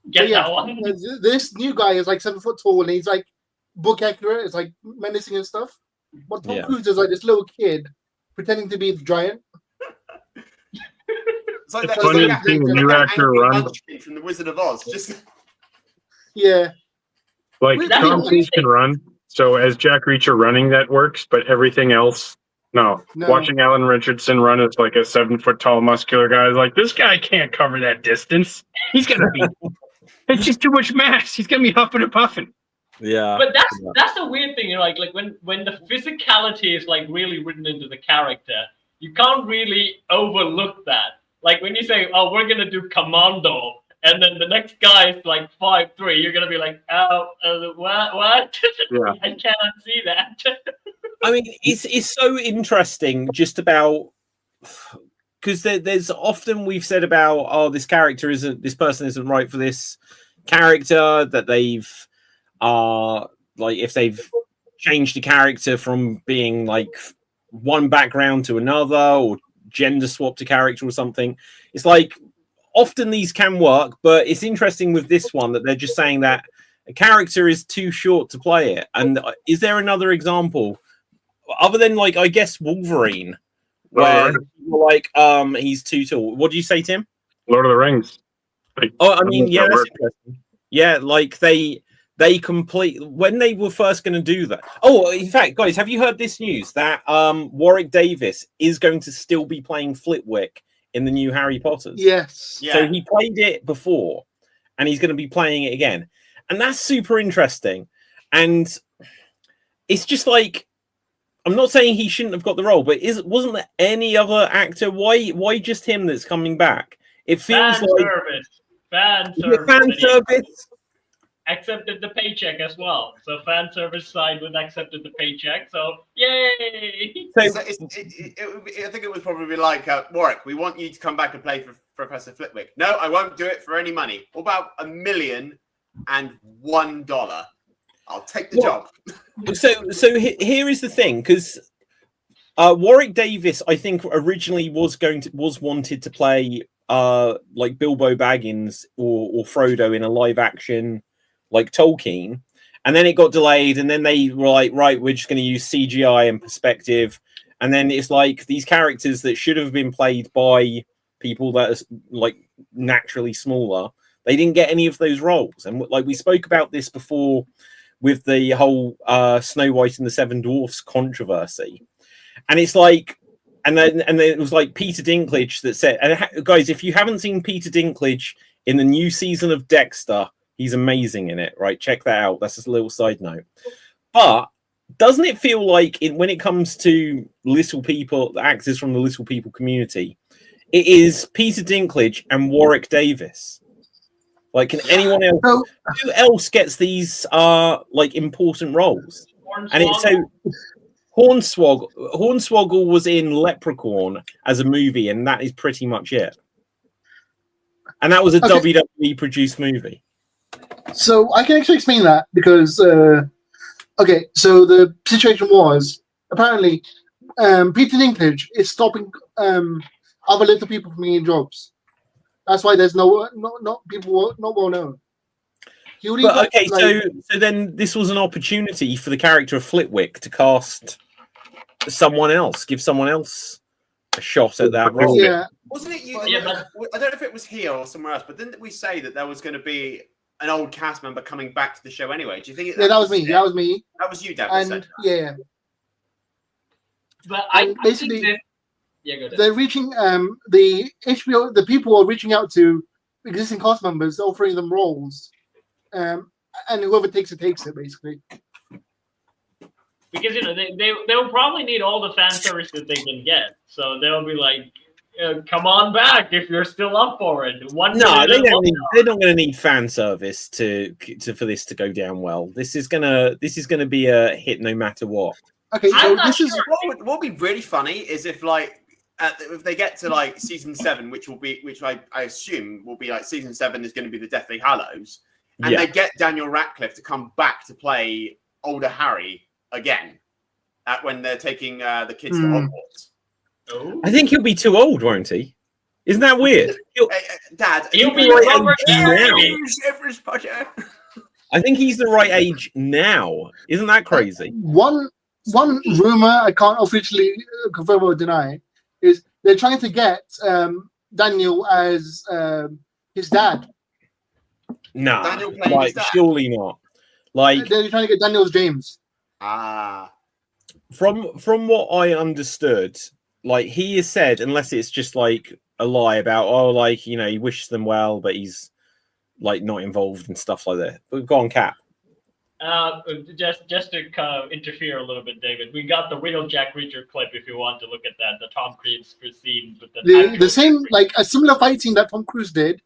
Get But yeah, that one. This new guy is like 7 foot tall and he's like book accurate. It's like menacing and stuff. But Tom Yeah. Cruise is like this little kid pretending to be the giant. It's like It's that, funny it's like seeing that, a new that actor angry run. munchkin from the Wizard of Oz. Just Yeah. Like Really? Tom Cruise can run, so as Jack Reacher running that works, but everything else, no. No. Watching Alan Richardson run as like a 7 foot tall muscular guy is like, this guy can't cover that distance. He's gonna be. It's just too much mass. He's gonna be huffing and puffing. Yeah. But that's the weird thing, like when the physicality is like really written into the character, you can't really overlook that. Like when you say, "Oh, we're gonna do Commando," and then the next guy is like 5'3", you're gonna be like, "Oh, what? Yeah. I cannot see that." I mean, it's so interesting just about because there's often we've said about this person isn't right for this character, that they've like if they've changed the character from being like one background to another or gender swapped a character or something. It's like often these can work, but it's interesting with this one that they're just saying that a character is too short to play it. And is there another example other than like I guess Wolverine where like he's too tall? What do you say, Tim? Lord of the Rings. Like, I mean, yeah, that's work. interesting. Yeah, like they complete when they were first going to do that. Oh, in fact, guys, have you heard this news that Warwick Davis is going to still be playing Flitwick in the new Harry Potters? Yes. Yeah. So he played it before, and he's going to be playing it again, and that's super interesting. And it's just like I'm not saying he shouldn't have got the role, but wasn't there any other actor? Why just him that's coming back? It feels Fan like fan service. Accepted the paycheck as well. So fan service side with accepted the paycheck. So yay! So, I think it was probably like Warwick. We want you to come back and play for Professor Flitwick. No, I won't do it for any money. What about $1 million and $1. I'll take the job. So here is the thing, because Warwick Davis, I think, originally was wanted to play like Bilbo Baggins or Frodo in a live action like Tolkien, and then it got delayed, and then they were like, right, we're just going to use CGI and perspective, and then it's like these characters that should have been played by people that are like naturally smaller, they didn't get any of those roles. And like we spoke about this before with the whole Snow White and the Seven Dwarfs controversy, and it's like, and then it was like Peter Dinklage that said, and guys, if you haven't seen Peter Dinklage in the new season of Dexter, he's amazing in it, right? Check that out. That's just a little side note. But doesn't it feel like when it comes to little people, the actors from the little people community, it is Peter Dinklage and Warwick Davis? Like, can anyone else? Who else gets these like important roles? And it's so Hornswoggle was in Leprechaun as a movie, and that is pretty much it. And that was a WWE produced movie. So I can actually explain that because, okay, so the situation was apparently Peter Dinklage is stopping other little people from getting jobs. That's why there's not people not well known. But okay, so then this was an opportunity for the character of Flitwick to cast someone else, give someone else a shot at that role. Yeah, wasn't it you? I don't know if it was here or somewhere else, but didn't we say that there was going to be an old cast member coming back to the show anyway? Do you think? That was me. That was me. That was you, Dad. And yeah, but basically, they're reaching the HBO. The people are reaching out to existing cast members, offering them roles, and whoever takes it, basically. Because they'll probably need all the fan service that they can get, so they'll be like, "Come on back if you're still up for it." They're not going to need fan service to for this to go down well. This is gonna be a hit no matter what. Okay, so this is what would be really funny is if if they get to like season 7, which I assume will be like season 7 is going to be the Deathly Hallows, and they get Daniel Radcliffe to come back to play older Harry again when they're taking the kids to Hogwarts. Oh. I think he'll be too old, won't he? Isn't that weird? Dad, he'll be Robert now. I think he's the right age now. Isn't that crazy? One rumor I can't officially confirm or deny is they're trying to get Daniel as his dad. No, Daniel like surely not. Like they're trying to get Daniel as James. From what I understood, like he has said, unless it's just like a lie about he wishes them well, but he's like not involved and stuff like that. But go on, Cap. Just to kind of interfere a little bit, David. We got the real Jack Reacher clip if you want to look at that. The Tom Cruise scene with the same like a similar fight scene that Tom Cruise did,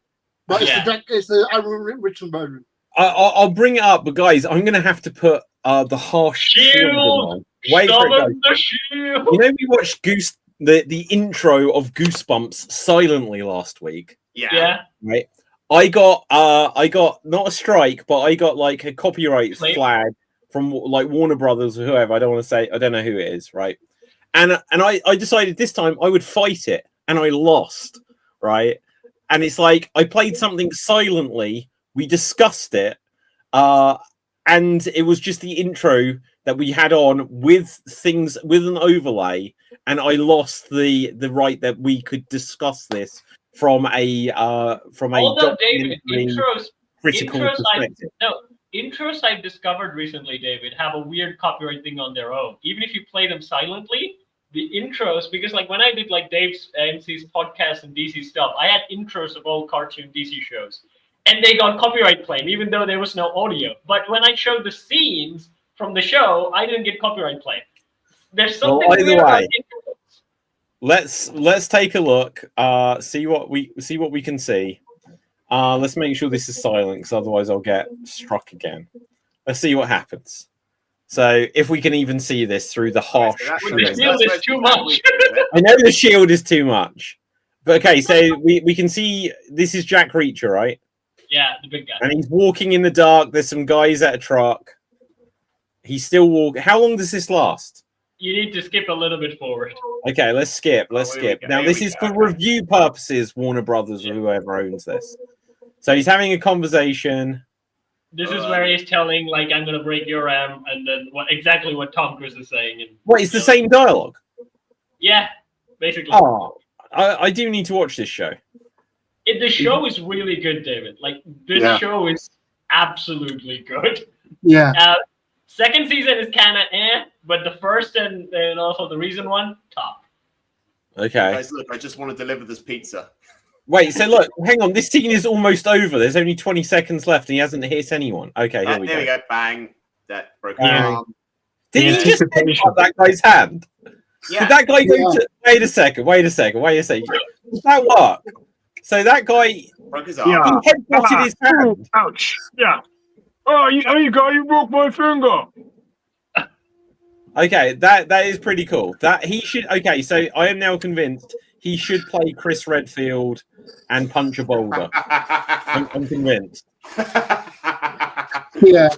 but it's the Aaron Richardson version. I'll bring it up, but guys, I'm going to have to put the harsh shield on. Wait for it, the shield. You know, we watched the intro of Goosebumps silently last week. Yeah. Right. I got not a strike, but I got like a copyright flag from like Warner Brothers or whoever. I don't want to say. I don't know who it is. Right. And I decided this time I would fight it, and I lost. Right. And it's like I played something silently. We discussed it, and it was just the intro that we had on with things with an overlay, and I lost the right that we could discuss this from a Although David, critical perspective. Intros I've discovered recently, David, have a weird copyright thing on their own. Even if you play them silently, the intros, because like when I did like Dave's MC's podcast and DC stuff, I had intros of all cartoon DC shows. And they got copyright claim, even though there was no audio. But when I showed the scenes from the show, I didn't get copyright claim. There's something weird about intros. Let's take a look. See what we can see. Let's make sure this is silent, because otherwise I'll get struck again. Let's see what happens. So if we can even see this through the harsh. The shield is too much. I know the shield is too much. But okay, so we can see this is Jack Reacher, right? Yeah, the big guy. And he's walking in the dark. There's some guys at a truck. He's still walking. How long does this last? You need to skip a little bit forward. Okay, let's skip. Let's here we skip. go, Now, here this we is go. for review purposes, Warner Brothers or whoever owns this. So he's having a conversation. This is where he's telling, like, I'm gonna break your arm, and then exactly what Tom Cruise is saying. And, What, it's the same dialogue? Yeah, basically. Oh, I do need to watch this show. The show is really good, David. Like, this show is absolutely good. Yeah. Second season is kind of but the first and also the recent one, top. Okay. Guys, look, I just want to deliver this pizza. Wait, so look, hang on. This scene is almost over. There's only 20 seconds left and he hasn't hit anyone. Okay, here we There go. we go. Bang. That broke Yeah. my arm. Did he just anticipation. cut that guy's hand? Yeah. Did that guy go Yeah. to... Wait a second. Does that work? So that guy, he Broke his arm. Yeah. headbutted his hand. Ouch. Yeah. Oh, you broke my finger. Okay, that is pretty cool. That he should. Okay, so I am now convinced he should play Chris Redfield and punch a boulder. I'm convinced. Yeah.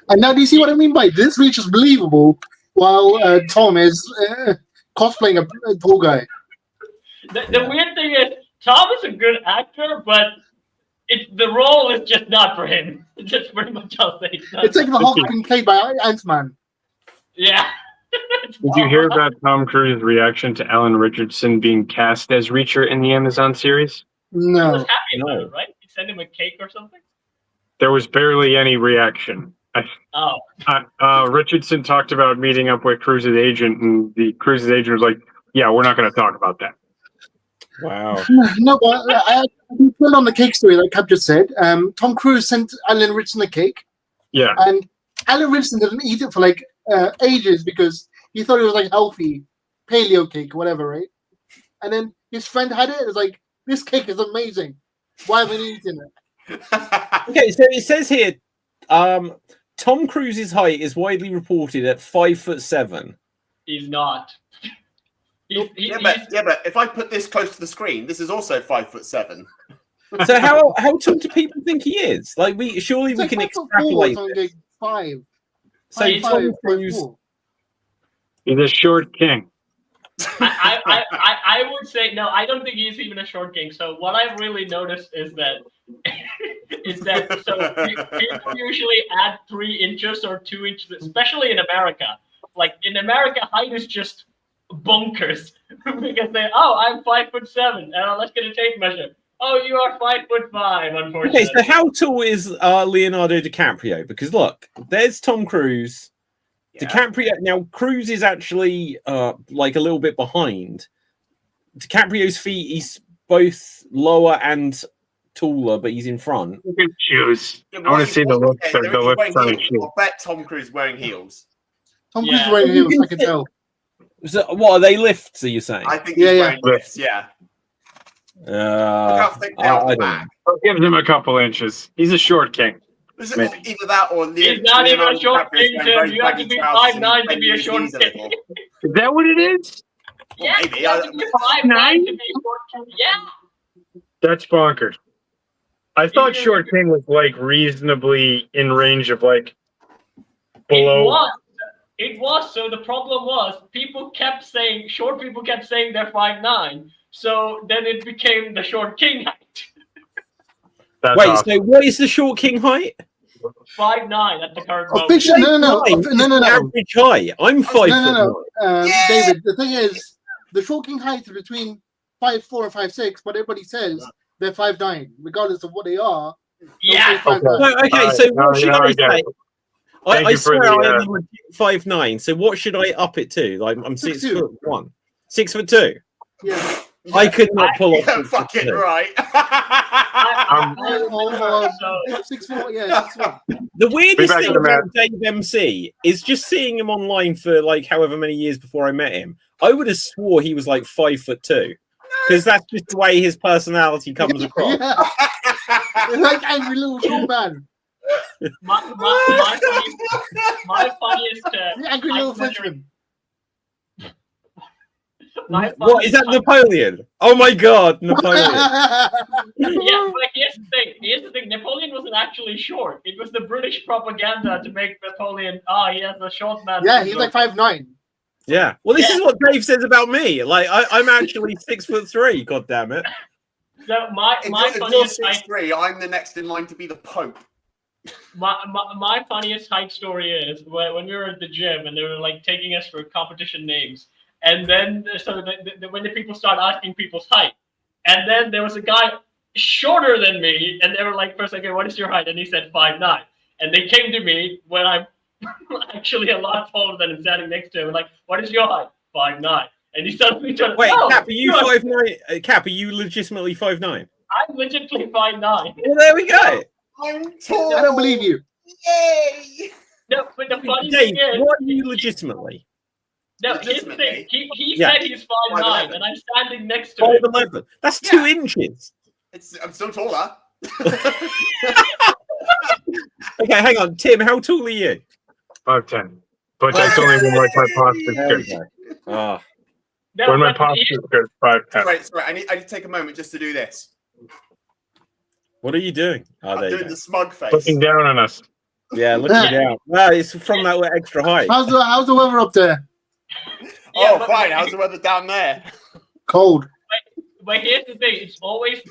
And now do you see what I mean by this reach is believable while Tom is cosplaying a tall guy? The weird thing is, Tom is a good actor, but the role is just not for him. It's just pretty much I'll say. It's like the Hulk being played by Ant-Man. Yeah. Did you hear about Tom Cruise's reaction to Alan Richardson being cast as Reacher in the Amazon series? He was No. happy about it, right? He sent him a cake or something? There was barely any reaction. Oh. Richardson talked about meeting up with Cruise's agent, and the Cruise's agent was like, "Yeah, we're not going to talk about that." Wow. No, but I put on the cake story like Cap just said. Tom Cruise sent Alan Richardson a cake, Yeah. and Alan Richardson didn't eat it for like ages because he thought it was like healthy paleo cake or whatever, right? And then his friend had it. It was like, this cake is amazing. Why haven't you eaten it? Okay, so it says here, Tom Cruise's height is widely reported at 5'7". He's not. Yeah, but if I put this close to the screen, this is also 5'7". So how tall do people think he is? Like surely It's we like can 5'4", extrapolate. so like 5. So He's Tom Cruise. 5'4". He's a short king. I would say no. I don't think he's even a short king. So what I've really noticed is that people usually add 3 inches or 2 inches, especially in America. Like in America, height is just bonkers because I'm 5'7", and let's get a tape measure. Oh, you are 5'5", unfortunately. Okay, so how tall is Leonardo DiCaprio? Because look, there's Tom Cruise. Yeah. DiCaprio now Cruise is actually like a little bit behind. DiCaprio's feet is both lower and taller, but he's in front. Look at shoes. Yeah, I want to see the looks. okay, The they're looks wearing on his heels. shoes. I'll bet Tom Cruise wearing heels. Tom Cruise Yeah. wearing heels, I can tell. So what are they lifts? Are you saying? I think Yeah, he's yeah. wearing lifts, yeah. Look how thick they are I at the don't back. Give him a couple inches. He's a short king. Is it Maybe. either that or He's not even a short king, Tim. You have to be 5'9" to be a short king. Is that what it is? Yeah, maybe. you have to be 5'9" to be a short king. Yeah. That's bonkers. I thought short king was like reasonably in range of like below. It was. So the problem was short people kept saying they're 5'9". So then it became the short king height. That's Wait, awesome. so what is the short king height? 5'9" at the current moment. Official, no. Average height. I'm 5'9". No. Yeah. David, the thing is, the short king height is between 5'4" and 5'6", but everybody says they're 5'9", regardless of what they are. Yeah. they'll say 5'9". No, okay, All right, so what should I get say? it. Thank I you for swear the, I am legit 5'9". So what should I up it to? Like I'm 6'2". 6'1". 6'2". Yeah. I could not pull off. Yeah, fucking 6'2". right. So 6'4", yeah, 6'1". The weirdest back to thing the about Dave MC is just seeing him online for like however many years before I met him. I would have swore he was like 5'2", because that's just the way his personality comes across. Yeah. It's like angry little short man. my funniest The angry little Frenchman. What is that, Napoleon? Oh my God, Napoleon! Yeah, but here's the thing. Napoleon wasn't actually short. It was the British propaganda to make Napoleon. He has a short man. Yeah, he's like 5'9". Yeah. Well, this is what Dave says about me. Like, I'm actually 6'3". God damn it. So my If you're funniest 6'3", I'm the next in line to be the Pope. my funniest height story is when we were at the gym and they were like taking us for competition names, and then when the people start asking people's height, and then there was a guy shorter than me, and they were like, first, okay, what is your height? And he said 5'9", and they came to me when I'm actually a lot taller than him, standing next to him, like, what is your height? 5'9". And he suddenly turned. Wait, oh, Cap, are you 5'9"? Cap, are you legitimately 5'9"? I'm legitimately 5'9". Well, there we go. I'm tall. I don't believe you. Yay! No, but the funny Dave, thing is, what are you legitimately? no, here's the thing. He Yeah. said he's 5'9", 5'11". and I'm standing next to him. 5'11". That's 2 inches. I'm still taller. Okay, hang on. Tim, how tall are you? 5'10". But that's only when my posture's good. Ah. No, When my but posture's good, 5'10". Sorry. I need to take a moment just to do this. What are you doing? Oh, I'm there you doing go. the smug face. Looking down on us. Yeah, looking down. No, it's from that extra height. How's the weather up there? Yeah, Oh, but- fine. How's the weather down there? Cold. But here's the thing: it's always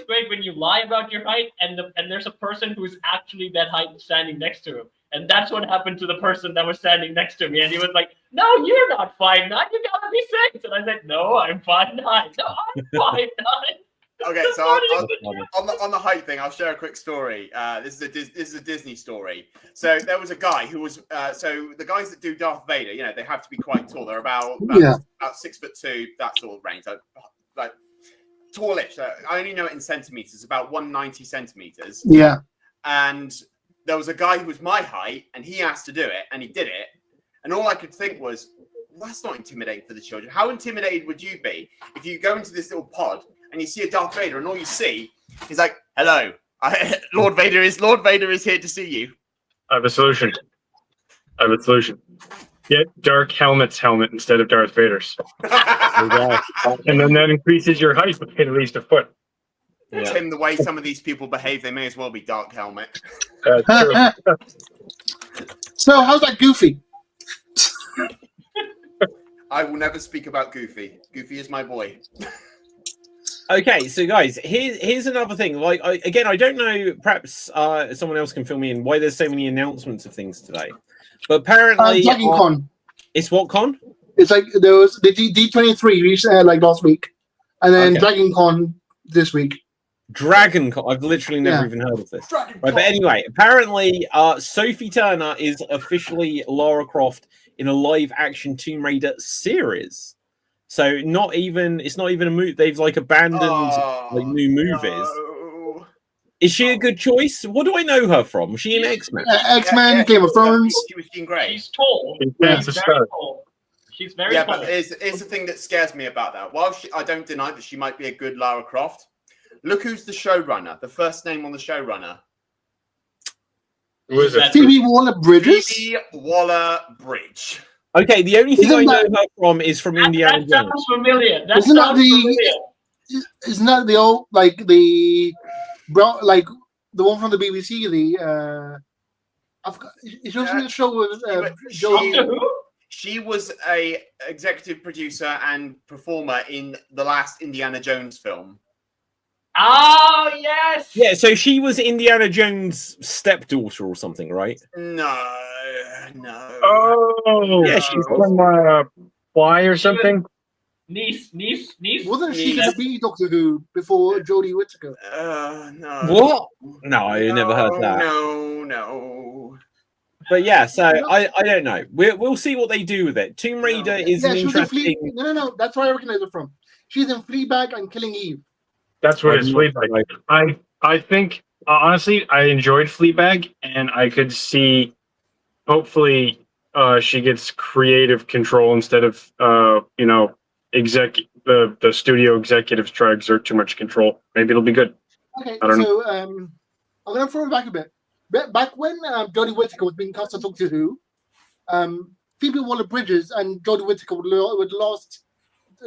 great when you lie about your height, and there's a person who's actually that height standing next to him, and that's what happened to the person that was standing next to me, and he was like, "No, you're not 5'9". You gotta be 6". And I said, "No, I'm 5'9". No, I'm 5'9". Okay, so on the height thing, I'll share a quick story. This is a Disney story. So there was a guy who was so the guys that do Darth Vader, you know, they have to be quite tall. They're about 6'2", that sort of range, like tallish. I only know it in centimeters, about 190 centimeters. Yeah. And there was a guy who was my height, and he asked to do it, and he did it. And all I could think was, well, that's not intimidating for the children. How intimidated would you be if you go into this little pod and you see a Darth Vader, and all you see is like, "Hello, Lord Vader is here to see you." I have a solution. Get Dark Helmet's helmet instead of Darth Vader's. And then that increases your height by at least a foot. Yeah. Tim, the way some of these people behave, they may as well be Dark Helmet. True. So how's that Goofy? I will never speak about Goofy. Goofy is my boy. Okay, so guys, here's another thing. Like, I don't know. Perhaps someone else can fill me in why there's so many announcements of things today. But apparently, Dragon Con. It's what con? It's like there was the D23 reached like last week, and then Okay. Dragon Con this week. Dragon Con. I've literally never even heard of this. Right, but anyway, apparently, Sophie Turner is officially Lara Croft in a live-action Tomb Raider series. So it's not even a movie. They've like abandoned like new movies. No. Is she a good choice? What do I know her from? Was she in X-Men? X-Men, Yeah, Game of Thrones. She was Jean Grey. She's tall. She's She's a very star. tall. She's very Yeah, tall. but here's the thing that scares me about that. While I don't deny that she might be a good Lara Croft, look who's the showrunner. The first name on the showrunner. Who is it? Phoebe Waller-Bridge. Phoebe Waller-Bridge. Okay, the only thing Isn't I know that- her from is from Indiana That Jones. sounds familiar. Isn't that Isn't that the old like the one from the BBC? I've got. It's just the show with Jodie. Doctor Who? She was a executive producer and performer in the last Indiana Jones film. Oh yes. Yeah, so she was Indiana Jones' stepdaughter or something, right? No. Oh, Yeah, she's from Fly or something. Niece. Wasn't she Yes. going to be Doctor Who before Jodie Whittaker? No. What? No, I never heard that. No. But yeah, so I don't know. We'll see what they do with it. Tomb Raider is an She was in interesting. No. That's where I recognize her from. She's in Fleabag and Killing Eve. That's what it's Fleabag. I think honestly, I enjoyed Fleabag, and I could see hopefully she gets creative control instead of the studio executives try to exert too much control. Maybe it'll be good. Okay, I don't so I'm gonna throw it back a bit. Back when Jodie Whittaker was being cast as Doctor Who, Phoebe Waller-Bridges and Jodie Whittaker would last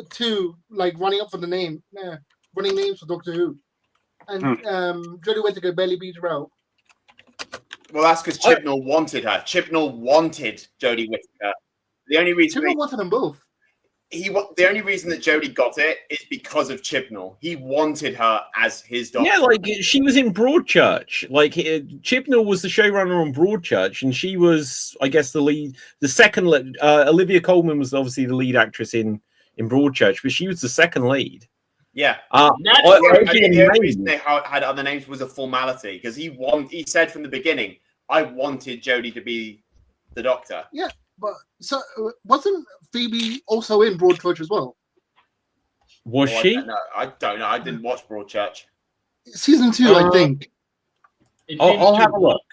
two like running up for the name, running names for Doctor Who, and Jodie Whittaker barely beat her out. Well, that's because Chibnall wanted her. Chibnall wanted Jodie Whittaker. The only reason Chibnall wanted them both. The only reason that Jodie got it is because of Chibnall. He wanted her as his doctor. Yeah, like she was in Broadchurch. Like Chibnall was the showrunner on Broadchurch, and she was, I guess, the lead. The second, Olivia Colman was obviously the lead actress in Broadchurch, but she was the second lead. Yeah. That's I think the only reason they had other names was a formality, because he said from the beginning, I wanted Jodie to be the doctor. Yeah, but so wasn't Phoebe also in Broadchurch as well? Was she? I don't know. I didn't watch Broadchurch. Season 2, I think. I'll have a look.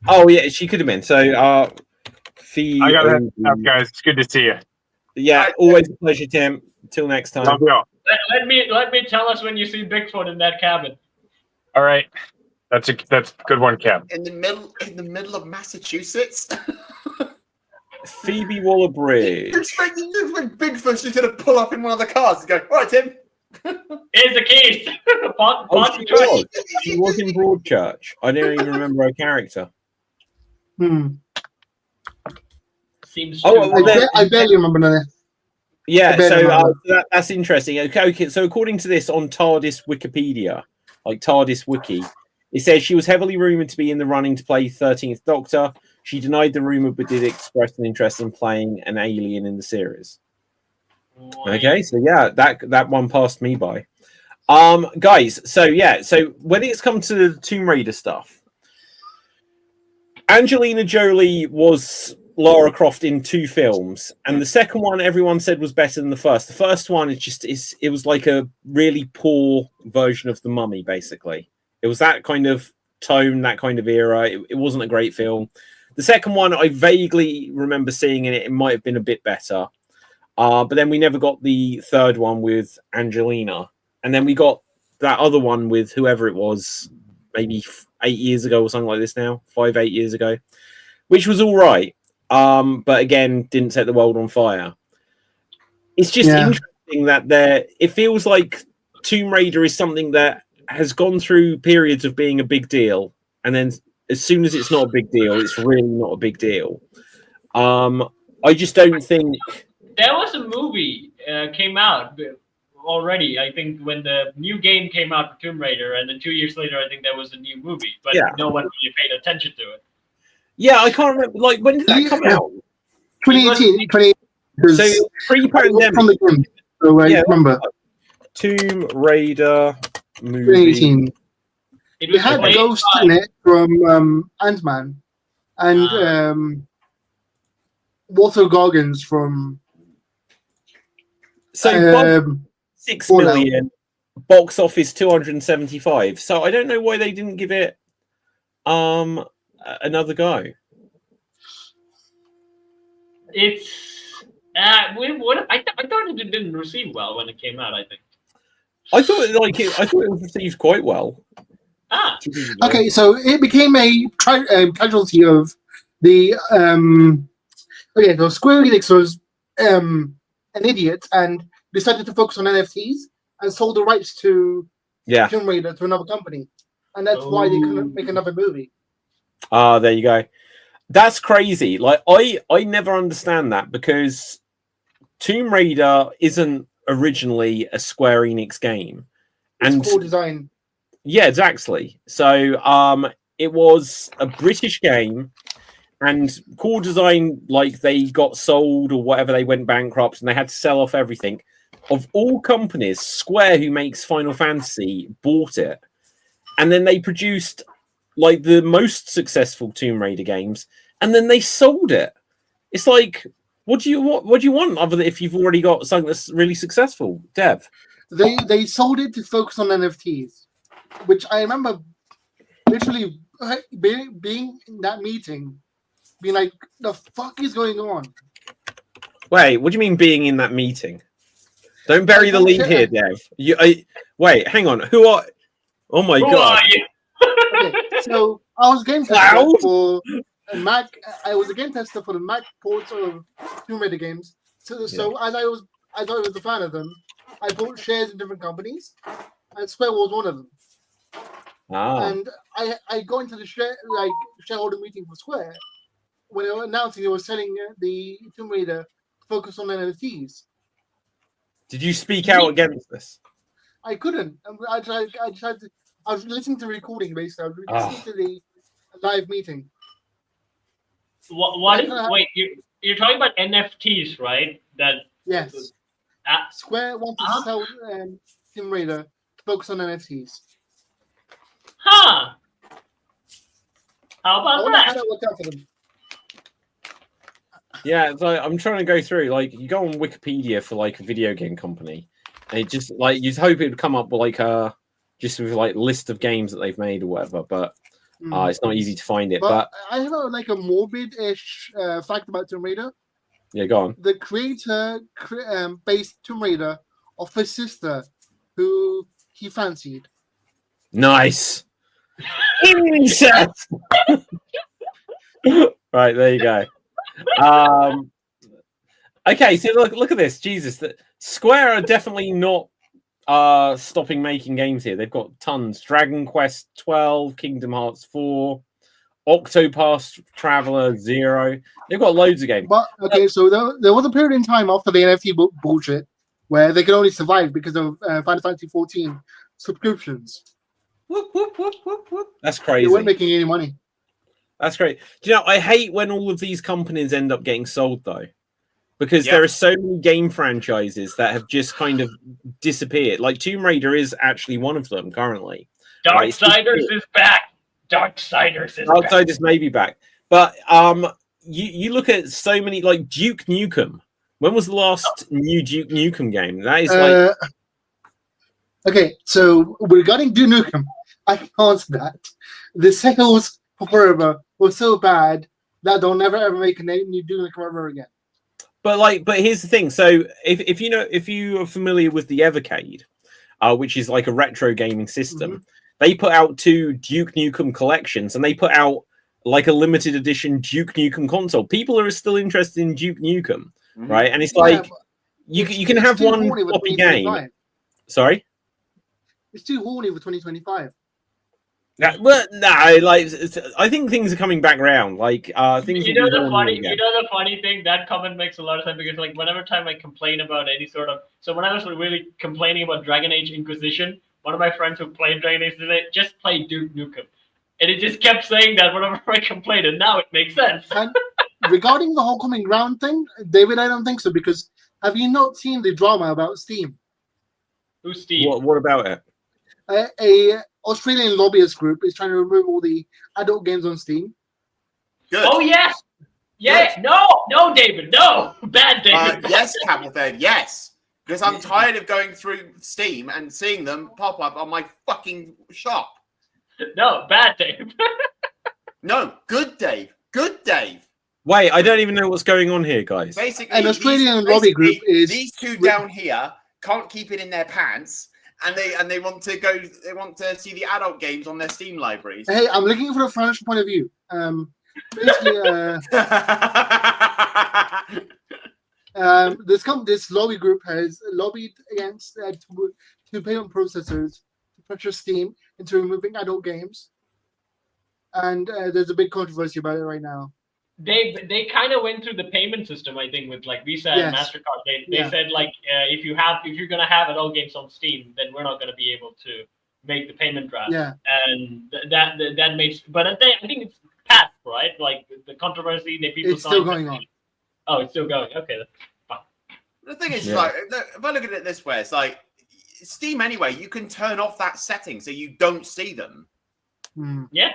Oh yeah, she could have been. So Phoebe. I gotta head up, guys. It's good to see you. Yeah, always a pleasure, Tim. Till next time. Love you all. Let me tell us when you see Bigfoot in that cabin. All right, that's a good one, Cap. In the middle of Massachusetts. Phoebe Waller-Bridge. You expect Bigfoot's just going to pull up in one of the cars and go, all right, Tim. Here's the keys. She was in Broadchurch. I don't even remember her character. Seems. I barely remember that. Yeah, so that's interesting. Okay, so according to this on TARDIS Wikipedia, like TARDIS Wiki, it says she was heavily rumored to be in the running to play 13th Doctor. She denied the rumor, but did express an interest in playing an alien in the series. Okay, so yeah, that one passed me by. Guys, so when it's come to the Tomb Raider stuff, Angelina Jolie was Lara Croft in 2 films, and the second one everyone said was better than the first. The first one it was like a really poor version of The Mummy, basically. It was that kind of tone, that kind of era. It wasn't a great film. The second one I vaguely remember seeing in it. It might have been a bit better. But then we never got the third one with Angelina. And then we got that other one with whoever it was, maybe 8 years ago or something like this now, 8 years ago, which was all right. But again, didn't set the world on fire. It's just interesting that it feels like Tomb Raider is something that has gone through periods of being a big deal. And then as soon as it's not a big deal, it's really not a big deal. I just don't think... There was a movie came out already, I think, when the new game came out for Tomb Raider, and then 2 years later, I think there was a new movie, but no one really paid attention to it. Yeah, I can't remember. Like, when did that come out? 2018. So pre-pandemic. So I remember. Tomb Raider movie. 2018. It had Ghost in it from Ant-Man, and Walter Goggins from. So 6 million, box office 275. So I don't know why they didn't give it another go. It's I thought it didn't receive well when it came out. I think I thought it was received quite well. Okay, so it became a casualty of the so Square Enix was an idiot and decided to focus on NFTs and sold the rights to Tomb Raider to another company, and that's why they couldn't make another movie. There you go. That's crazy. Like I never understand that, because Tomb Raider isn't originally a Square Enix game, and core design. Yeah, exactly. So it was a British game, and core design, like, they got sold or whatever, they went bankrupt and they had to sell off everything. Of all companies, Square, who makes Final Fantasy, bought it, and then they produced like the most successful Tomb Raider games, and then they sold it. It's like, what do you want other than if you've already got something that's really successful, Dev? They sold it to focus on NFTs, which I remember literally being in that meeting, being like, the fuck is going on? Wait, what do you mean being in that meeting? Don't bury the lead here, Dev. Wait, hang on. Who are? Oh my god! Okay, so I was game tester for Mac. I was a game tester for the Mac ports of Tomb Raider games. So as I was I thought I was a fan of them. I bought shares in different companies, and Square was one of them. And I got into the shareholder meeting for Square when they were announcing they were selling the Tomb Raider focused on NFTs. Did you speak out against this? I couldn't. I tried to. I was listening to the recording basically. I was listening to the live meeting. What is? Wait, you're talking about NFTs, right? Yes. Square wanted to sell Tomb Raider to focus on NFTs. Huh. How about that? How that worked out for them. Yeah, so I'm trying to go through. Like, you go on Wikipedia for like a video game company, and it just like you'd hope it would come up with like a just with like list of games that they've made or whatever, but it's not easy to find it. But I have a morbid-ish fact about Tomb Raider. Yeah, go on. The creator based Tomb Raider off his sister, who he fancied. Nice. Incest. Right, there you go. Okay, so look at this. Jesus, Square are definitely not stopping making games here. They've got tons. Dragon Quest 12, Kingdom Hearts 4, Octopath Traveler 0. They've got loads of games. But okay, so there was a period in time after the NFT bullshit where they could only survive because of Final Fantasy 14 subscriptions. Whoop, whoop, whoop, whoop, whoop. That's crazy. They weren't making any money. That's great. Do you know, I hate when all of these companies end up getting sold, though, because there are so many game franchises that have just kind of disappeared. Like Tomb Raider is actually one of them currently. Darksiders is back. Darksiders may be back. But you look at so many, like Duke Nukem. When was the last new Duke Nukem game? That is like... Okay, so regarding Duke Nukem, I can answer that. The sales for Forever were so bad that they'll never ever make a new Duke Nukem ever again. But here's the thing. So if you are familiar with the Evercade, which is like a retro gaming system, they put out 2 Duke Nukem collections, and they put out like a limited edition Duke Nukem console. People are still interested in Duke Nukem, right? And it's like you can have one copy game. Sorry, it's too horny for 2025. Well, no, like I think things are coming back around. Like things. You know the funny thing, that comment makes a lot of sense because like whenever time I complain about any sort of, so when I was really complaining about Dragon Age Inquisition, one of my friends who played Dragon Age today just played Duke Nukem, and it just kept saying that whenever I complained, and now it makes sense. And regarding the whole common ground thing, David, I don't think so, because have you not seen the drama about Steam? Who's Steam? What about it? A Australian lobbyist group is trying to remove all the adult games on Steam. Good. Oh yes, yes. Good. No, David, no, bad David. Yes, Captain, yes. Because I'm tired of going through Steam and seeing them pop up on my fucking shop. No, bad Dave. No, good Dave. Good Dave. Wait, I don't even know what's going on here, guys. Basically, an Australian lobby group is these two down here can't keep it in their pants. And they want to go. They want to see the adult games on their Steam libraries. Hey, I'm looking for a financial point of view. Basically, this lobby group has lobbied against two payment processors to pressure Steam into removing adult games, and there's a big controversy about it right now. They kind of went through the payment system, I think, with like Visa and MasterCard. They said like if you're gonna have adult games on Steam, then we're not gonna be able to make the payment draft. Yeah, and that makes. But I think it's passed, right? Like the controversy, it's still going on. Oh, it's still going. Okay, that's fine. The thing is, like, if I look at it this way, it's like Steam anyway. You can turn off that setting so you don't see them. Yeah.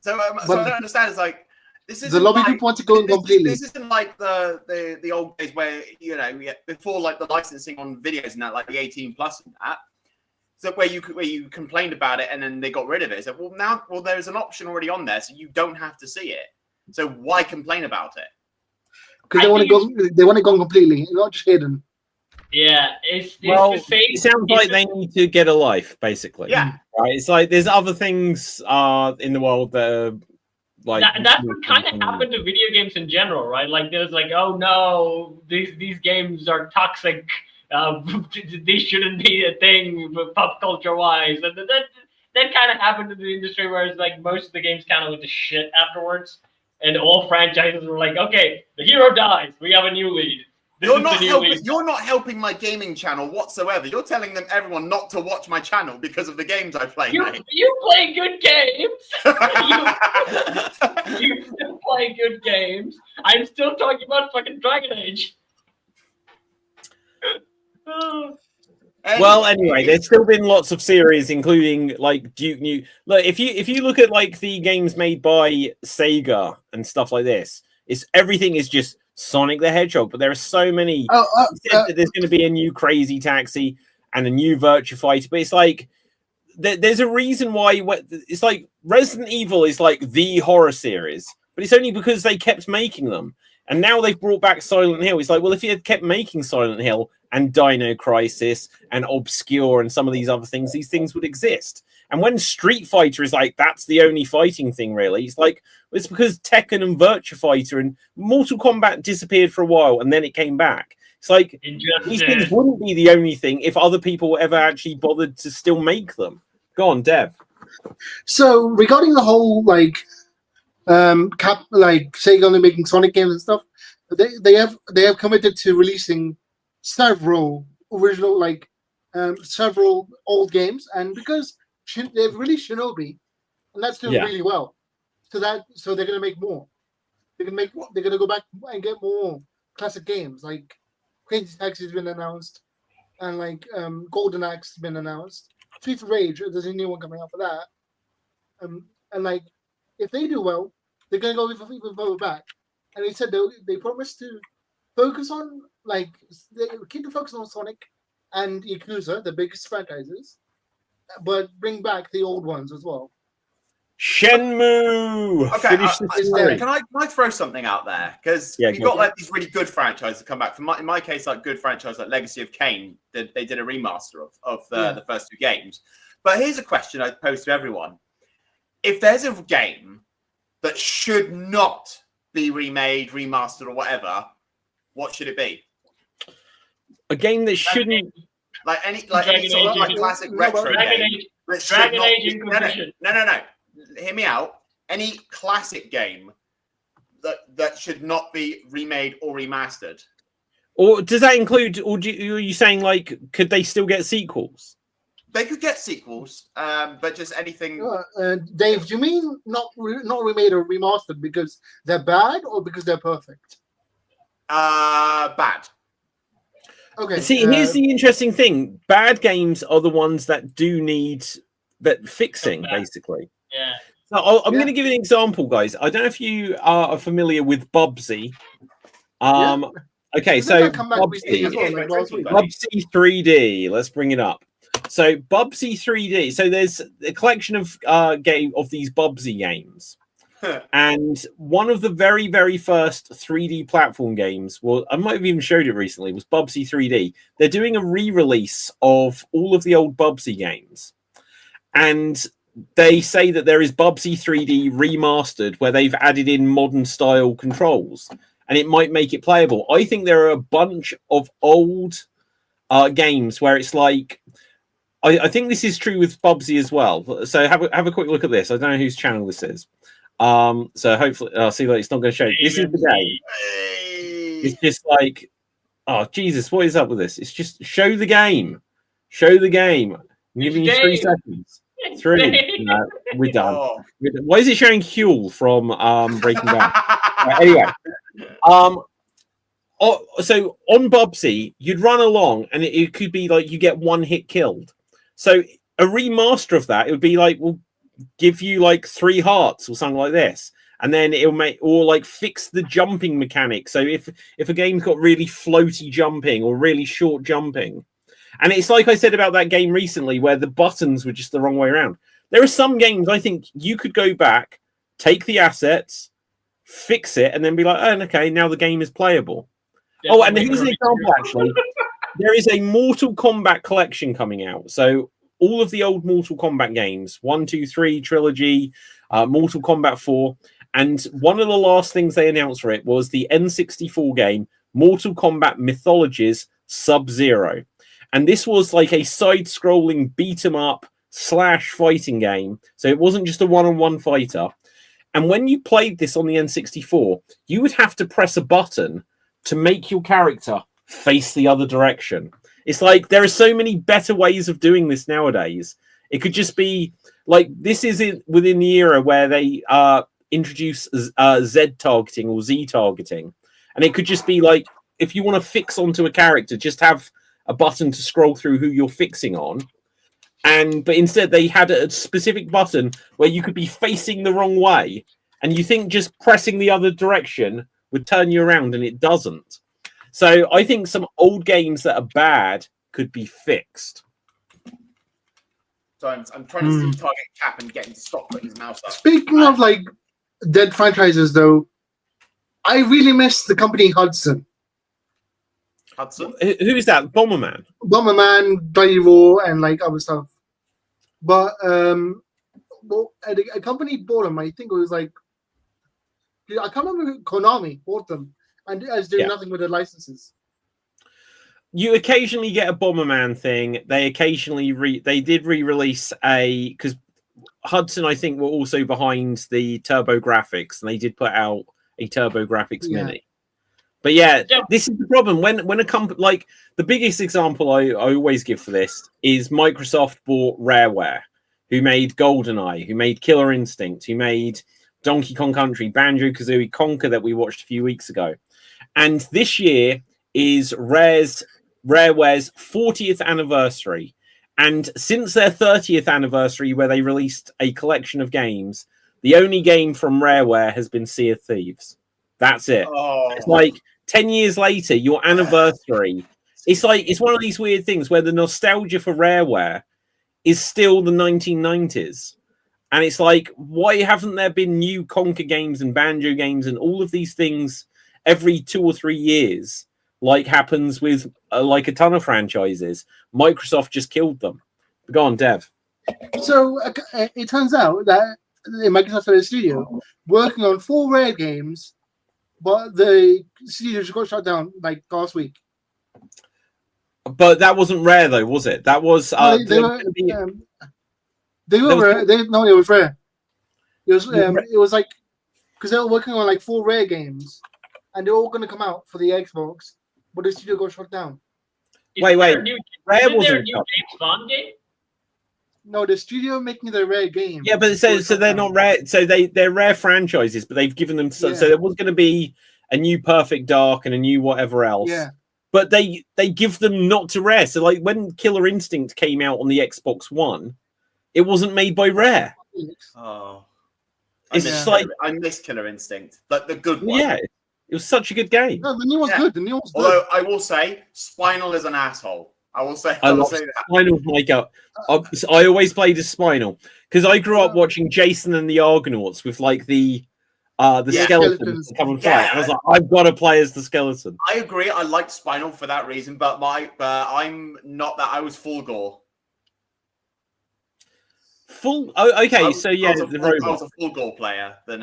So I don't understand. It's like. The lobby group wants to go completely. This isn't like the old days where before like the licensing on videos and that, like the 18 plus and that. So where you complained about it and then they got rid of it. So there's an option already on there, so you don't have to see it. So why complain about it? Because they want to go completely, not just hidden. Yeah, it's well, the same. It sounds like they need to get a life, basically. Yeah, right. It's like there's other things in the world that are like that's what kind of happened to video games in general, right? Like there's like, oh no, these games are toxic. These shouldn't be a thing, pop culture wise. And that kind of happened in the industry, where it's like most of the games kind of went to shit afterwards, and all franchises were like, okay, the hero dies, we have a new lead. You're not helping my gaming channel whatsoever. You're telling everyone not to watch my channel because of the games I play. You play good games. you still play good games. I'm still talking about fucking Dragon Age. Well, anyway, there's still been lots of series, including like Duke New. Look, if you look at like the games made by Sega and stuff like this, everything is just Sonic the Hedgehog, but there are so many. There's going to be a new Crazy Taxi and a new Virtua Fighter, but it's like there's a reason why it's like Resident Evil is like the horror series, but it's only because they kept making them, and now they've brought back Silent Hill. It's like, well, if you had kept making Silent Hill and Dino Crisis and Obscure and some of these other things, these things would exist. And when Street Fighter is like, that's the only fighting thing, really, it's like, it's because Tekken and Virtua Fighter and Mortal Kombat disappeared for a while and then it came back. It's like, these things wouldn't be the only thing if other people ever actually bothered to still make them. Go on, Dev. So, regarding the whole, like, Sega only making Sonic games and stuff, they have committed to releasing several original, several old games, and because they've released Shinobi, and that's doing really well. So they're gonna make more. They're gonna go back and get more classic games. Like Crazy Taxi has been announced, and like Golden Axe has been announced. Streets of Rage, there's a new one coming out for that. And like if they do well, they're gonna go even further back. And they said they promised to focus on keep the focus on Sonic and Yakuza, the biggest franchises, but bring back the old ones as well. Shenmue. Okay, can I throw something out there? Because you've got like these really good franchises that come back. In my case, like good franchise like Legacy of Kain, they did a remaster of the first two games. But here's a question I pose to everyone: if there's a game that should not be remade, remastered, or whatever, what should it be? A game that shouldn't any sort of like classic retro game. Dragon Age Inquisition. No. Hear me out. Any classic game that should not be remade or remastered. Or does that include? Or are you saying like, could they still get sequels? They could get sequels, but just anything. Dave, do you mean not remade or remastered because they're bad or because they're perfect? Bad. Okay. See, here's the interesting thing: bad games are the ones that do need that fixing, basically. Yeah. So I'm going to give you an example, guys. I don't know if you are familiar with Bubsy. Okay, so Bubsy 3D. Let's bring it up. So Bubsy 3D. So there's a collection of these Bubsy games. And one of the very, very first 3D platform games, well, I might have even showed it recently, was Bubsy 3D. They're doing a re-release of all of the old Bubsy games. And they say that there is Bubsy 3D remastered where they've added in modern style controls. And it might make it playable. I think there are a bunch of old games where it's like... I think this is true with Bubsy as well. So have a quick look at this. I don't know whose channel this is. So hopefully, I'll see that it's not going to show. This is the game. It's just like, oh Jesus, what is up with this? It's just show the game. Show the game. I'm giving you 3 seconds. 3. No, we're done. Oh. Why is it showing Huel from Breaking Bad? Right, anyway, so on Bubsy, you'd run along, and it could be like you get one hit killed. So a remaster of that, it would be like, we'll give you like 3 hearts or something like this, and then it'll make or like fix the jumping mechanic. So if a game's got really floaty jumping or really short jumping, and it's like I said about that game recently where the buttons were just the wrong way around. There are some games I think you could go back, take the assets, fix it, and then be like, oh, okay, now the game is playable. Yeah, and here's an example, actually. There is a Mortal Kombat collection coming out. So all of the old Mortal Kombat games, 1, 2, 3, Trilogy, Mortal Kombat 4, And one of the last things they announced for it was the N64 game Mortal Kombat Mythologies Sub-Zero. And this was like a side-scrolling beat-em-up / fighting game. So it wasn't just a one-on-one fighter. And when you played this on the N64, you would have to press a button to make your character face the other direction. It's like there are so many better ways of doing this nowadays. It could just be like this is within the era where they introduce Z targeting or Z targeting. And it could just be like if you want to fix onto a character, just have a button to scroll through who you're fixing on. But instead they had a specific button where you could be facing the wrong way. And you think just pressing the other direction would turn you around, and it doesn't. So I think some old games that are bad could be fixed. So I'm trying to see target Cap and get him to stop putting his mouse up. Speaking of like dead franchises, though, I really miss the company Hudson. Hudson? Who is that? Bomberman? Bomberman, Bloody Roar, and like other stuff. But well, a company bought them. I think it was like I can't remember who, Konami bought them, and is doing nothing with their licenses. You occasionally get a Bomberman thing. They occasionally they did re-release because Hudson, I think, were also behind the Turbo Graphics, and they did put out a Turbo Graphics Mini. But this is the problem when a company like the biggest example I always give for this is Microsoft bought Rareware, who made GoldenEye, who made Killer Instinct, who made Donkey Kong Country, Banjo-Kazooie, Conker that we watched a few weeks ago. And this year is Rareware's 40th anniversary. And since their 30th anniversary, where they released a collection of games, the only game from Rareware has been Sea of Thieves. That's it. It's like 10 years later, your anniversary. It's like it's one of these weird things where the nostalgia for Rareware is still the 1990s. And it's like, why haven't there been new Conker games and Banjo games and all of these things every 2 or 3 years, like happens with like a ton of franchises? Microsoft just killed them. Go on, Dev. So it turns out that Microsoft had a studio working on 4 Rare games, but the studio just got shut down like last week. But that wasn't Rare, though, was it? That was They were Rare. It was Rare. It was like because they were working on like 4 Rare games, and they're all going to come out for the Xbox, but the studio got shut down. Wait. Rare wasn't there a new James Bond game? No, the studio making the Rare game. Yeah, but so they're not Rare. So they're Rare franchises, but they've given them so there was going to be a new Perfect Dark and a new whatever else. Yeah. But they give them not to Rare. So like when Killer Instinct came out on the Xbox One, it wasn't made by Rare. Oh, It's just like I miss Killer Instinct, like the good one. Yeah, it was such a good game. No, the new one's good. The new one's good. Although I will say, Spinal is an asshole. I will say that. Spinal. My God, I always played as Spinal because I grew up watching Jason and the Argonauts with like the skeletons come and fight. I was like, I've got to play as the skeleton. I agree. I liked Spinal for that reason, but I'm not that. I was full gore. Full. Oh, okay. I was a full gore player than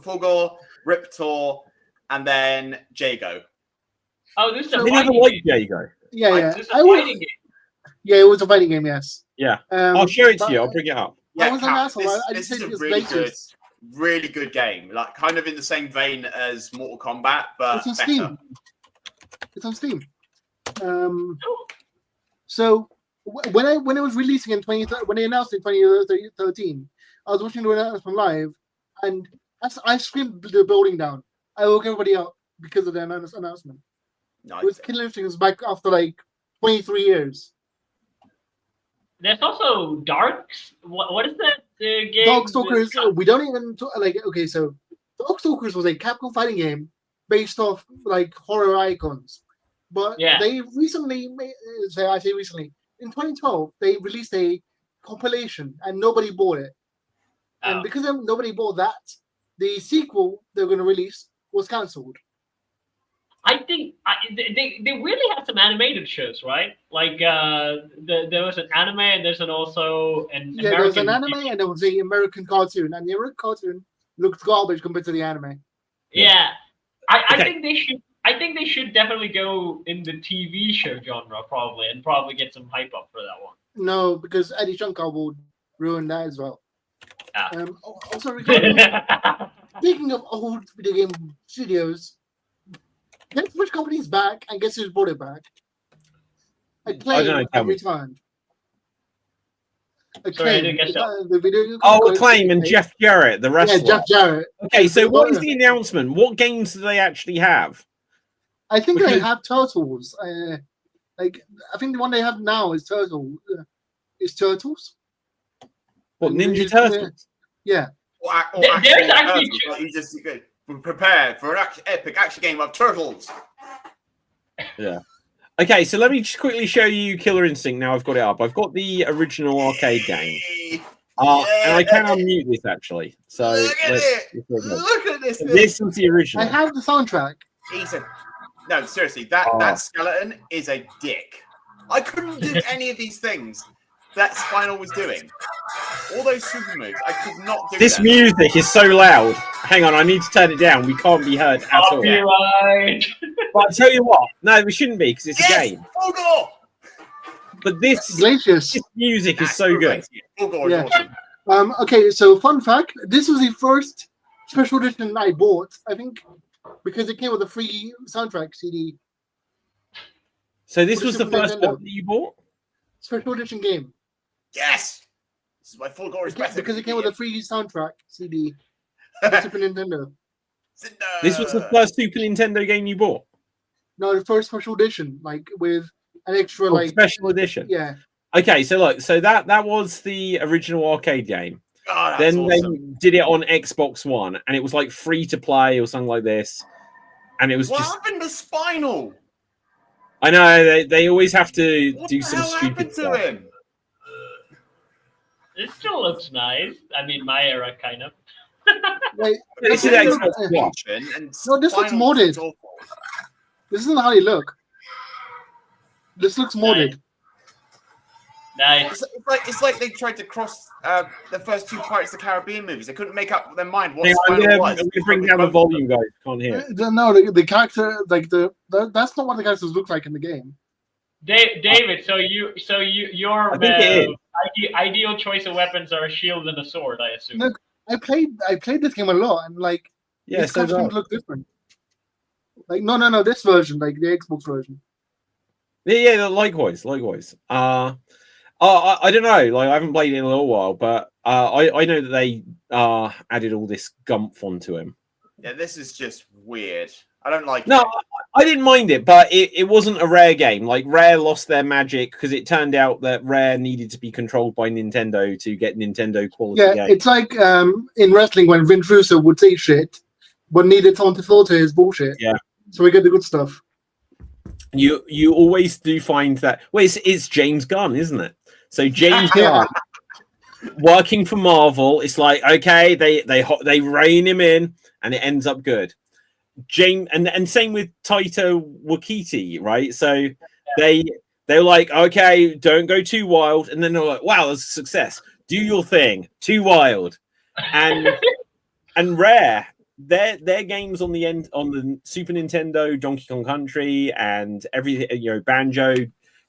full gore, Riptor, and then Jago. Oh, this is a I never liked Jago. Yeah. This is a fighting game. Yeah, it was a fighting game. Yes. Yeah. I'll show it to you. I'll bring it up. I was an asshole. This is a really good game. Like kind of in the same vein as Mortal Kombat, but it's on better. Steam. It's on Steam. So when it was releasing in when they announced it in 2013, I was watching the announcement live, and I screamed the building down. I woke everybody up because of the announcement. Nice. It was Killer Instinct was back after like 23 years. There's also Darks. What is that? The game. Darkstalkers. We don't even okay. So Darkstalkers was a Capcom fighting game based off like horror icons, but they recently, I say recently, in 2012 they released a compilation and nobody bought it, and because nobody bought that, the sequel they're going to release was cancelled. I think they really have some animated shows, right? Like there was an anime and there's also an American. There was an anime and there was the American cartoon, and the American cartoon looked garbage compared to the anime. Yeah, I Okay. think they should. I think they should definitely go in the TV show genre and probably get some hype up for that one. No, because Eddie Shankar would ruin that as well. Ah. Also, regarding, speaking of old video game studios, guess which company's back and guess who's brought it back? Acclaim know, tell have me. returned. Sorry, I didn't catch that. The video Acclaim and Jeff Jarrett, the wrestler. Yeah, Jeff Jarrett. Okay, so what is the announcement? What games do they actually have? I think they Because- have Turtles. I think the one they have now is Turtles. What, And Ninja it's- Turtles? Yeah. There's actually you just prepare for an epic action game of Turtles. Okay, so let me just quickly show you Killer Instinct. Now I've got it up. I've got the original arcade game. And I can unmute this actually. So Look at let's- it. let's go. Look at this. This is the original. I have the soundtrack. Ethan. No, seriously, that skeleton is a dick. I couldn't do any of these things that Spinal was doing. All those super moves, I could not do This them. music is so loud. Hang on, I need to turn it down. We can't be heard at all. Copyright. But I tell you what, no, we shouldn't be because it's Yes, a game. Full gore. But this Glacius. music is so good. Full gore is Yeah. awesome. Okay, so fun fact: this was the first special edition I bought. I think because it came with a free soundtrack CD. So this What was is the Super first Nintendo? one that you bought? Special edition game. Yes. This is why full gore is better. Because it came with a free soundtrack CD. for Super Nintendo. This was the first Super Nintendo game you bought? No, the first special edition, like with an extra, Oh, special edition. Yeah. Okay, so look, so that was the original arcade game. Oh, that's Then awesome. they did it on Xbox One, and it was like free to play or something like this. And it was What just, happened to Spinal? I know they always have to What do the some hell stupid happened to stuff. him? It still looks nice. I mean, my era kind of. Like, This is this Xbox One. And No, this looks Spinal modded. looks awful. this isn't how they look. This looks modded. Nice. It's like they tried to cross the first two Pirates of the Caribbean movies. They couldn't make up their mind what Hang on, Spinal I'm was. going to bring down the volume, guys. Can't hear. No, the character, like that's not what the characters look like in the game. David, so your I think it is. ideal choice of weapons are a shield and a sword, I assume. No, I played this game a lot, and like Yeah, these so do I. costumes look different. Like no, this version, like the Xbox version. Yeah, likewise. I don't know. Like I haven't played it in a little while, but I know that they added all this gumph onto him. Yeah, this is just weird. I don't like No, it. I didn't mind it, but it wasn't a Rare game. Like Rare lost their magic because it turned out that Rare needed to be controlled by Nintendo to get Nintendo quality Yeah, games. it's like in wrestling when Vince Russo would say shit, but needed someone to filter his bullshit. Yeah. So we get the good stuff. You always do find that. Well, it's James Gunn, isn't it? So James Gunn working for Marvel, it's like okay, they rein him in, and it ends up good. James and same with Taika Waititi, right? So they're like, okay, don't go too wild, and then they're like, wow, that's a success. Do your thing, too wild, and Rare. Their games on the Super Nintendo, Donkey Kong Country, and everything, Banjo,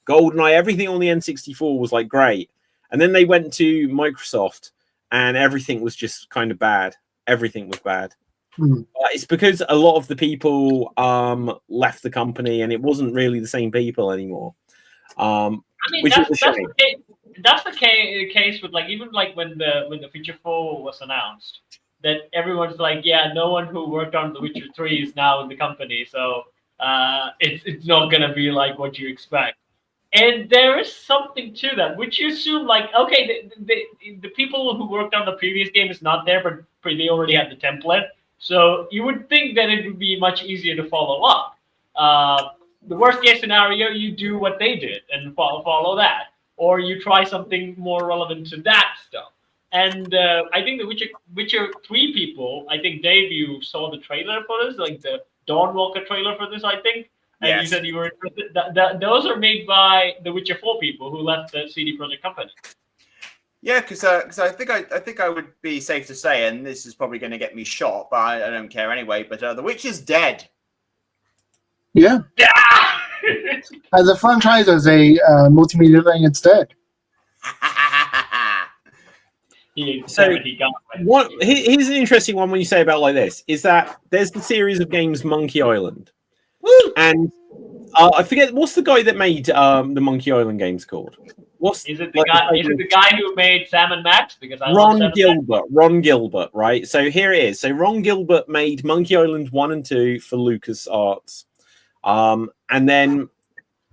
GoldenEye, everything on the N64 was like great. And then they went to Microsoft, and everything was just kind of bad. Everything was bad. It's because a lot of the people left the company, and it wasn't really the same people anymore. I mean, Which is a shame. that's the case with even when the Witcher 4 was announced. That everyone's like, yeah, no one who worked on The Witcher 3 is now in the company, so it's not gonna be like what you expect. And there is something to that, which you assume okay, the people who worked on the previous game is not there, but they already have the template, so you would think that it would be much easier to follow up. The worst case scenario, you do what they did and follow that, or you try something more relevant to that stuff. And I think the Witcher 3 people, I think, Dave, you saw the trailer for this, like the Dawnwalker trailer for this, I think. And Yes. you said you were interested. Those are made by the Witcher 4 people who left the CD Projekt company. Yeah, because I think I would be safe to say, and this is probably going to get me shot, but I don't care anyway. But The Witch is dead. Yeah. As a franchise, as a multimedia thing, it's dead. Here's an interesting one when you say about like this is that there's the series of games Monkey Island. Woo! And I forget what's the guy that made the Monkey Island games called. Is it the guy who made Sam and Max? Because Ron Gilbert, right? So here it is. So Ron Gilbert made Monkey Island 1 and 2 for LucasArts. And then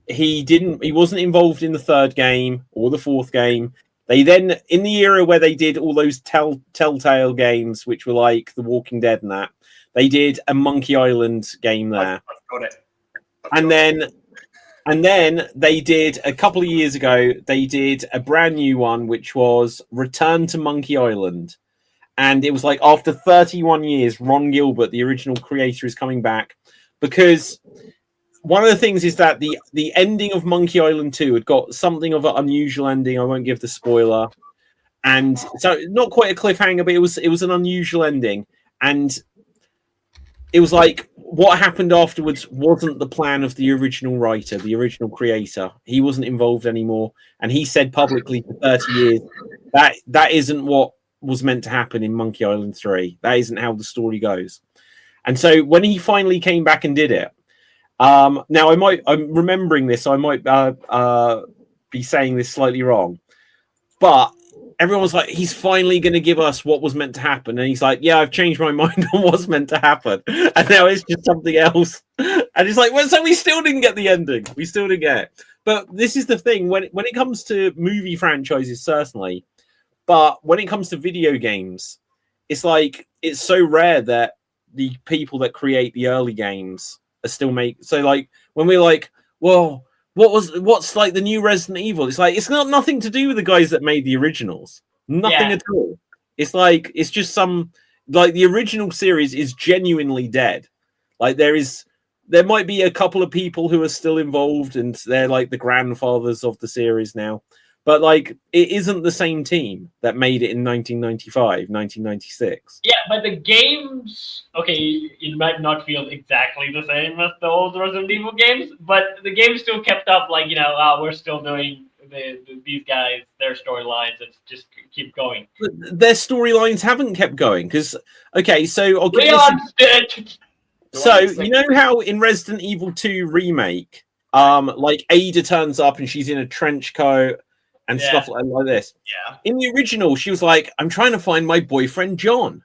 he wasn't involved in the third game or the fourth game. They then, in the era where they did all those Telltale games, which were like The Walking Dead and that, they did a Monkey Island game there. I've got it. And then they did, a couple of years ago, they did a brand new one, which was Return to Monkey Island. And it was like, after 31 years, Ron Gilbert, the original creator, is coming back. Because one of the things is that the ending of Monkey Island 2 had got something of an unusual ending. I won't give the spoiler. And so not quite a cliffhanger, but it was an unusual ending. And it was like what happened afterwards wasn't the plan of the original writer, the original creator. He wasn't involved anymore. And he said publicly for 30 years that isn't what was meant to happen in Monkey Island 3. That isn't how the story goes. And so when he finally came back and did it, now I'm remembering this, so I might be saying this slightly wrong, but everyone was like, he's finally going to give us what was meant to happen. And he's like, yeah, I've changed my mind on what's meant to happen. And now it's just something else. And it's like, well, so we still didn't get the ending. We still didn't get it. But this is the thing, when it comes to movie franchises, certainly, but when it comes to video games, it's like, it's so rare that the people that create the early games are still so like, when we're like, well, what's like the new Resident Evil? It's like, it's got nothing to do with the guys that made the originals. Nothing at all. It's like, it's just some, like, the original series is genuinely dead. Like, there might be a couple of people who are still involved and they're like the grandfathers of the series now. But like, it isn't the same team that made it in 1995, 1996. Yeah, but the games, okay, it might not feel exactly the same as the old Resident Evil games, but the games still kept up, like, we're still doing these guys, their storylines, and just keep going. But their storylines haven't kept going, because, okay, so I'll give So, you know how in Resident Evil 2 Remake, like, Ada turns up and she's in a trench coat, and stuff like this. Yeah. In the original, she was like, I'm trying to find my boyfriend, John.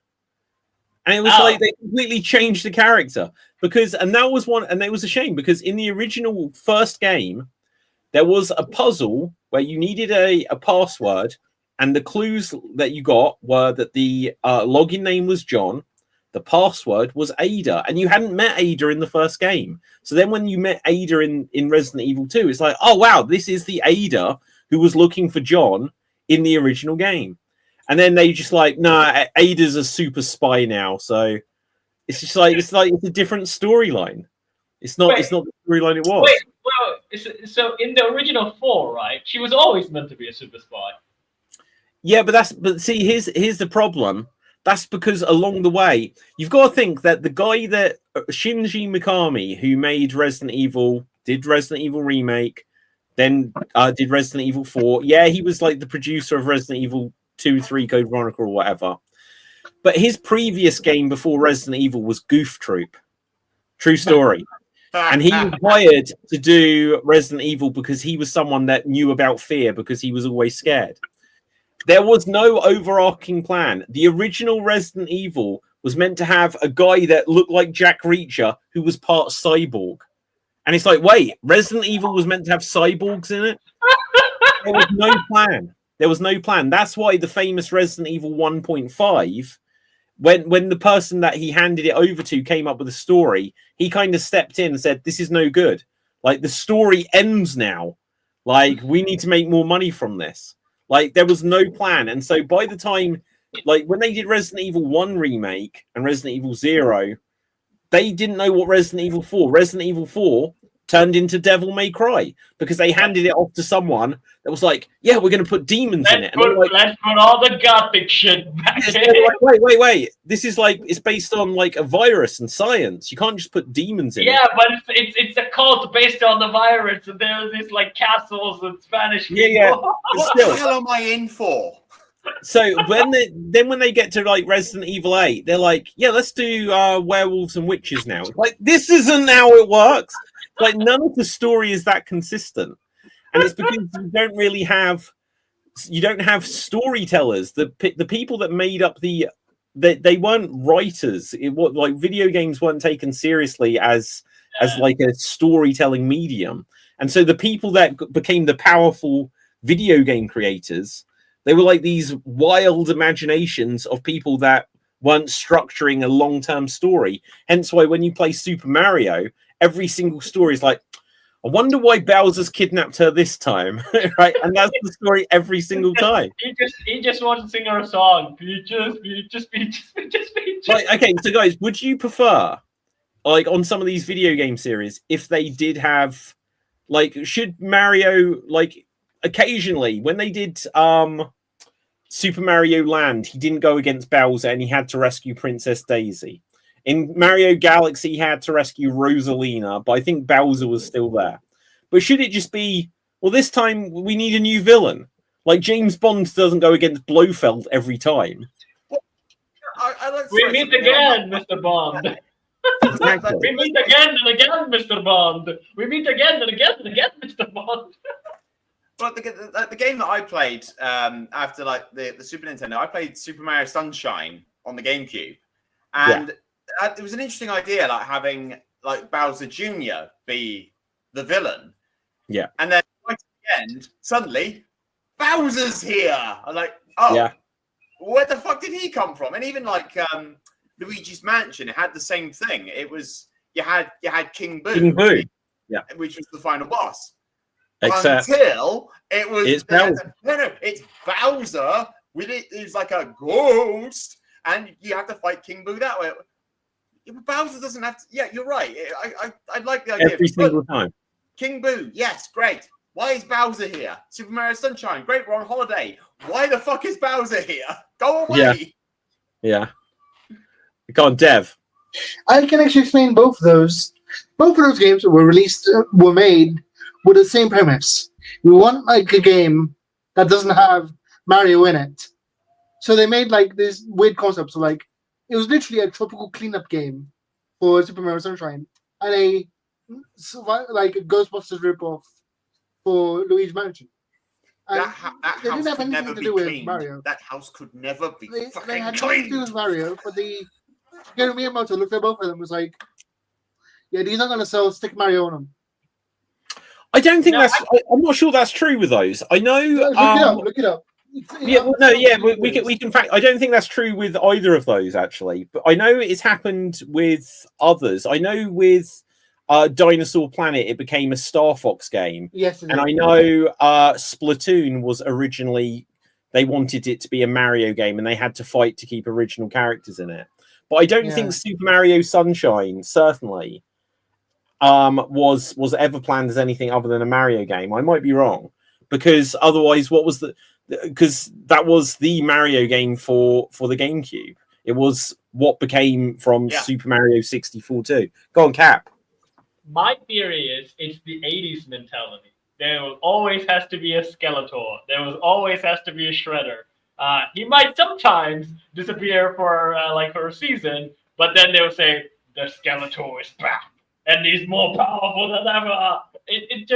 And it was like, they completely changed the character. And that was a shame, because in the original first game, there was a puzzle where you needed a password, and the clues that you got were that the login name was John, the password was Ada, and you hadn't met Ada in the first game. So then when you met Ada in Resident Evil 2, it's like, oh, wow, this is the Ada who was looking for John in the original game. And then they just like, nah, Ada's a super spy now. So it's just like, it's a different storyline. It's not the storyline it was. Wait, well, so in the original 4, right, she was always meant to be a super spy. Yeah, but see, here's the problem. That's because along the way, you've got to think that the guy that Shinji Mikami, who made Resident Evil, did Resident Evil Remake, then did Resident Evil 4. Yeah, he was like the producer of Resident Evil 2, 3, Code Veronica or whatever. But his previous game before Resident Evil was Goof Troop. True story. And he was hired to do Resident Evil because he was someone that knew about fear, because he was always scared. There was no overarching plan. The original Resident Evil was meant to have a guy that looked like Jack Reacher who was part cyborg. And it's like, wait, Resident Evil was meant to have cyborgs in it? There was no plan. There was no plan. That's why the famous Resident Evil 1.5, when the person that he handed it over to came up with a story, he kind of stepped in and said, this is no good. Like, the story ends now. Like, we need to make more money from this. Like, there was no plan. And so by the time, like, when they did Resident Evil 1 remake and Resident Evil 0, they didn't know what Resident Evil 4. Resident Evil 4 turned into Devil May Cry because they handed it off to someone that was like, "Yeah, we're going to put demons in it." And Let's put all the gothic shit back in. Like, wait! This is like it's based on like a virus and science. You can't just put demons in it. Yeah, but it's a cult based on the virus, and there's these like castles and Spanish people. Yeah. But What still, the hell am I in for? so when they get to like Resident Evil 8, they're like, "Yeah, let's do werewolves and witches now." It's like, this isn't how it works. Like, none of the story is that consistent, and it's because you don't have storytellers. The people that made up they weren't writers. Like video games weren't taken seriously as like a storytelling medium, and so the people that became the powerful video game creators, they were like these wild imaginations of people that weren't structuring a long-term story. Hence why when you play Super Mario, every single story is like, I wonder why Bowser's kidnapped her this time, right? And that's the story every single time. He just wants to sing her a song. Peaches, peaches, peaches, peaches, peaches. Like, okay, so guys, would you prefer, like, on some of these video game series, if they did have, like, should Mario, like, occasionally when they did Super Mario Land, he didn't go against Bowser and he had to rescue Princess Daisy. In Mario Galaxy, he had to rescue Rosalina, but I think Bowser was still there. But should it just be, well, this time we need a new villain? Like, James Bond doesn't go against Blofeld every time. We meet again, Mr. Bond. Exactly. We meet again and again, Mr. Bond. We meet again and again and again, Mr. Bond. Well, the game that I played after like the Super Nintendo, I played Super Mario Sunshine on the GameCube, and it was an interesting idea, like having like Bowser Jr. be the villain. Yeah. And then right at the end, suddenly Bowser's here. I'm like, oh, yeah. Where the fuck did he come from? And even like Luigi's Mansion, it had the same thing. It was you had King Boo. King Boo. Yeah. Which was the final boss. Except until it was it's Bowser. No, it's Bowser with it. It's like a ghost, and you have to fight King Boo that way. Bowser doesn't have to. Yeah, you're right. I like the idea. Every single time. King Boo, yes, great. Why is Bowser here? Super Mario Sunshine, great. We're on holiday. Why the fuck is Bowser here? Go away. Yeah. Go on, Dev. I can actually explain both of those. Both of those games were made with the same premise. We want like a game that doesn't have Mario in it. So they made like this weird concept. So like it was literally a tropical cleanup game for Super Mario Sunshine and a Ghostbusters ripoff for Luigi's Mansion. And that house could never be cleaned. Mario. That house could never be they had cleaned. nothing to do with Mario, but Shigeru Miyamoto looked at both of them and was like, yeah, these are going to sell Stick Mario on them. I don't think I'm not sure that's true with those. I know. Look it up. We can fact. I don't think that's true with either of those actually, but I know it's happened with others. I know with Dinosaur Planet, it became a Star Fox game. Yes, and I know Splatoon was originally they wanted it to be a Mario game, and they had to fight to keep original characters in it. But I don't think Super Mario Sunshine certainly was ever planned as anything other than a Mario game. I might be wrong, because otherwise, because that was the Mario game for the GameCube. It was what became from Super Mario 64 too. Go on, Cap. My theory is it's the 80s mentality. There always has to be a Skeletor. There always has to be a Shredder. He might sometimes disappear for a season, but then they'll say the Skeletor is back and he's more powerful than ever. It's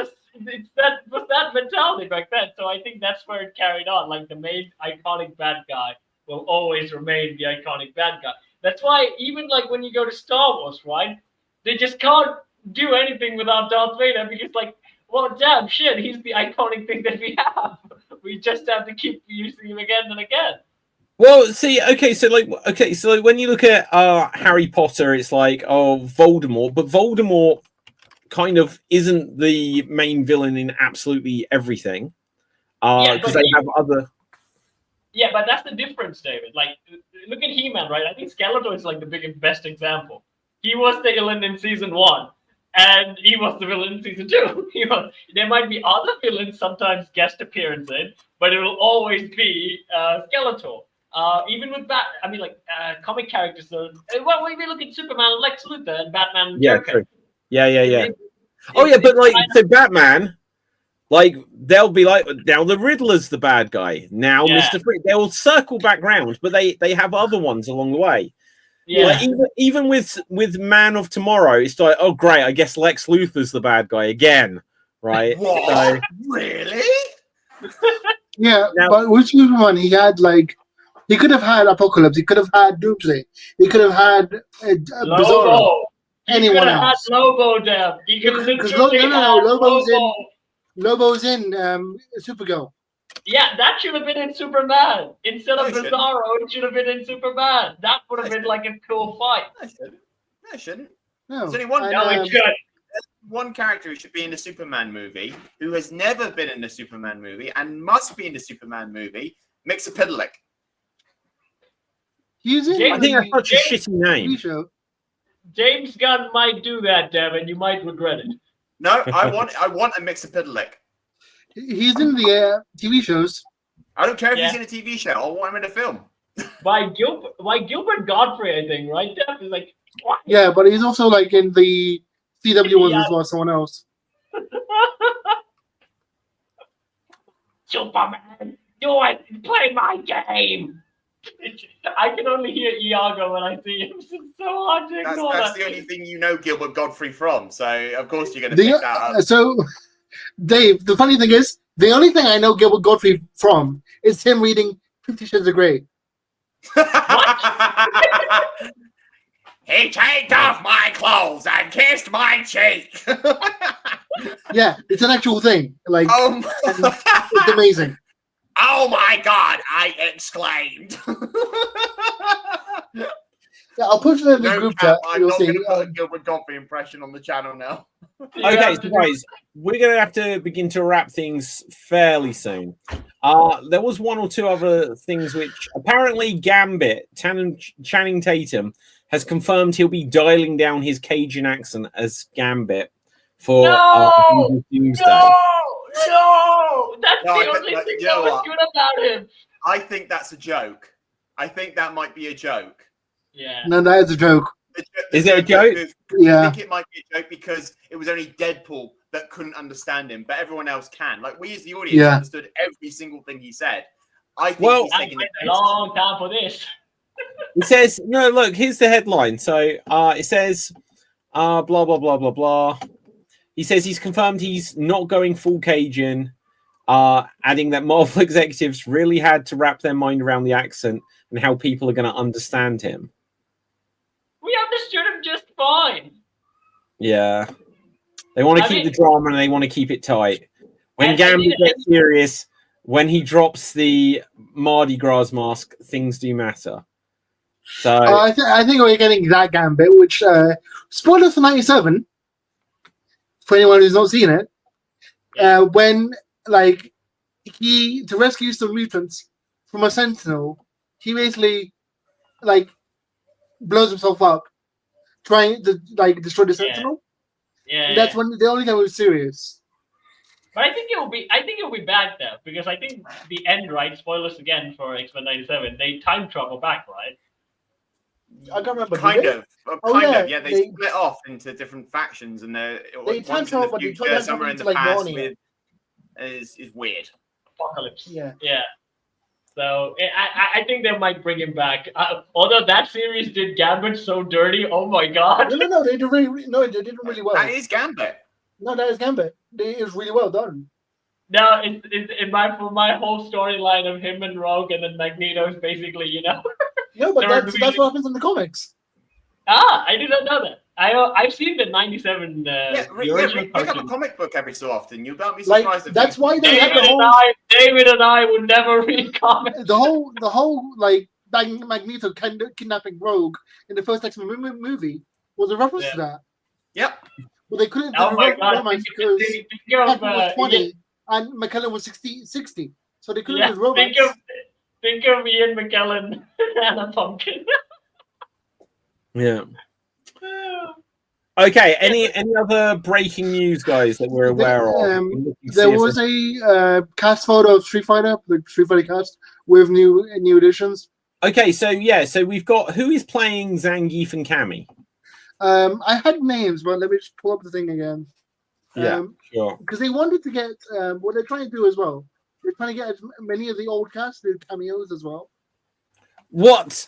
that mentality back then. So I think that's where it carried on. Like the main iconic bad guy will always remain the iconic bad guy. That's why even like when you go to Star Wars, right? They just can't do anything without Darth Vader because well, damn shit, he's the iconic thing that we have. We just have to keep using him again and again. Well, see, so when you look at Harry Potter, it's like, oh, Voldemort, but Voldemort kind of isn't the main villain in absolutely everything. Because they have other. Yeah, but that's the difference, David. Like, look at He-Man, right? I think Skeletor is like the best example. He was the villain in season 1. and he was the villain in season 2. There might be other villains sometimes guest appearance in, but it will always be Skeletor. Even with comic characters. Well, we look at Superman and Lex Luthor and Batman and Joker. True. Yeah. But So Batman, like they'll be like, now the Riddler's the bad guy. Now Mr. Freeze. They'll circle back round, but they have other ones along the way. Yeah. Like, even with Man of Tomorrow, it's like, oh great, I guess Lex Luthor's the bad guy again, right? What? So, Really? Yeah, Now- but with Superman, he had like he could have had Apocalypse, he could have had Doomsday, he could have had Bizarro, Lobo. He anyone could have had else. Lobo there. He could Because literally have Lobo's Lobo. Lobo's in Supergirl. Yeah, that should have been in Superman. Instead of No, it shouldn't. Bizarro, it should have been in Superman. That would have been like a cool fight. I shouldn't. No, There's only one. and, No, it should. One character who should be in a Superman movie, who has never been in a Superman movie and must be in a Superman movie, Mixapidlick. he's in. I think that's such a shitty name. TV show. James Gunn might do that, Devin. You might regret it. No, I want a Mixapidlick. He's in the TV shows. I don't care if Yeah. he's in a TV show. I want him in a film. By Gilbert Godfrey, I think, right? Dev is like, what? Yeah, but he's also like in the CW ones Yeah. as well. Someone else. Superman, do it. Play my game. I can only hear Iago when I see him. It's so hard to ignore That's that. the only thing you know Gilbert Godfrey from. So of course you're going to The, pick that up. so, Dave, the funny thing is, the only thing I know Gilbert Godfrey from is him reading 50 Shades of Grey. He take off my clothes and kissed my cheek. Yeah, it's an actual thing. Like, Oh, it's amazing. oh my God! I exclaimed. Yeah, I'll put it in the No group cap, chat. I'm You'll not see. going to put a Gilbert Godfrey impression on the channel now. You Okay, have so to guys, we're going to have to begin to wrap things fairly soon. There was one or two other things which apparently Gambit, Channing Tatum, has confirmed he'll be dialing down his Cajun accent as Gambit for No! Doomsday. No! That's No, the only thing you that know was what? good about him. I think that's a joke. I think that might be a joke. Yeah. No, that is a joke. Is it a joke? I Yeah. think it might be a joke because it was only Deadpool that couldn't understand him, but everyone else can. Like we as the audience Yeah. understood every single thing he said. I think Well, he's I taking waited it. a long time for this. It says, no, look, here's the headline. So it says, blah, blah, blah, blah, blah. He says he's confirmed he's not going full Cajun, adding that Marvel executives really had to wrap their mind around the accent and how people are going to understand him. We understood him just fine. Yeah. They want to I keep mean- the drama and they want to keep it tight. When And- Gambit and- gets serious, when he drops the Mardi Gras mask, things do matter. So, I think we're getting that Gambit, which spoilers for 97 for anyone who's not seen it. When like he to rescue some mutants from a Sentinel, he basically like blows himself up trying to like destroy the Yeah. Sentinel. Yeah. That's when the only time it was serious. But I think it will be bad though, because I think the end, right? Spoilers again for X-Men 97. They time travel back, right? I can't remember. Kind did of. Oh, Kind yeah, of. Yeah, they they- split off into different factions, and they're They time one's in travel, the but they future, time some are travel in the into, like, past. Narnia. Is weird. Apocalypse. Yeah. Yeah. So I think they might bring him back. Although that series did Gambit so dirty. Oh my god. No, they did they did really well. That is Gambit. No, that is Gambit. It was really well done. No, it's in my whole storyline of him and Rogue and then Magneto is basically, No, but They were that's really- what happens in the comics. I did not know that. I've seen the 97 the original Pick up a cartoon. comic book every so often. You don't be Like surprised if that's why they had David the and whole David and I would never read comics. the whole like Magneto kidnapping Rogue in the first X-Men movie was a reference Yeah. to that. Yep. But they couldn't do Oh the my god! romance Think because of Patton was 20 and McKellen was 60, so they couldn't yeah, do romance. think of Ian McKellen and a pumpkin. yeah. Okay. Any other breaking news, guys, that we're aware of? There was a cast photo of Street Fighter, the Street Fighter cast, with new additions. Okay, so we've got who is playing Zangief and Cammy. I had names, but let me just pull up the thing again. Yeah, sure. Because they wanted to get what they're trying to do as well. They're trying to get as many of the old cast to do cameos as well. What?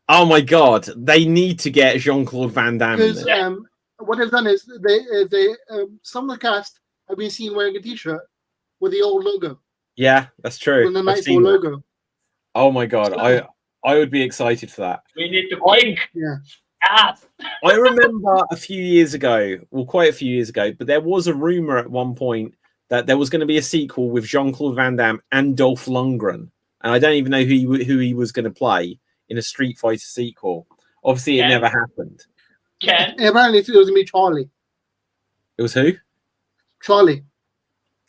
Oh my god! They need to get Jean-Claude Van Damme. Because what they've done is they some of the cast have been seen wearing a T-shirt with the old logo. Yeah, that's true. With the nice old logo. Oh my god! So, I would be excited for that. We need to blink. Yeah. Ass. I remember a few years ago, well, quite a few years ago, but there was a rumor at one point that there was going to be a sequel with Jean-Claude Van Damme and Dolph Lundgren, and I don't even know who he was going to play in a Street Fighter sequel. Obviously, it never happened. Ken? Apparently, it was going to be Charlie. It was who? Charlie.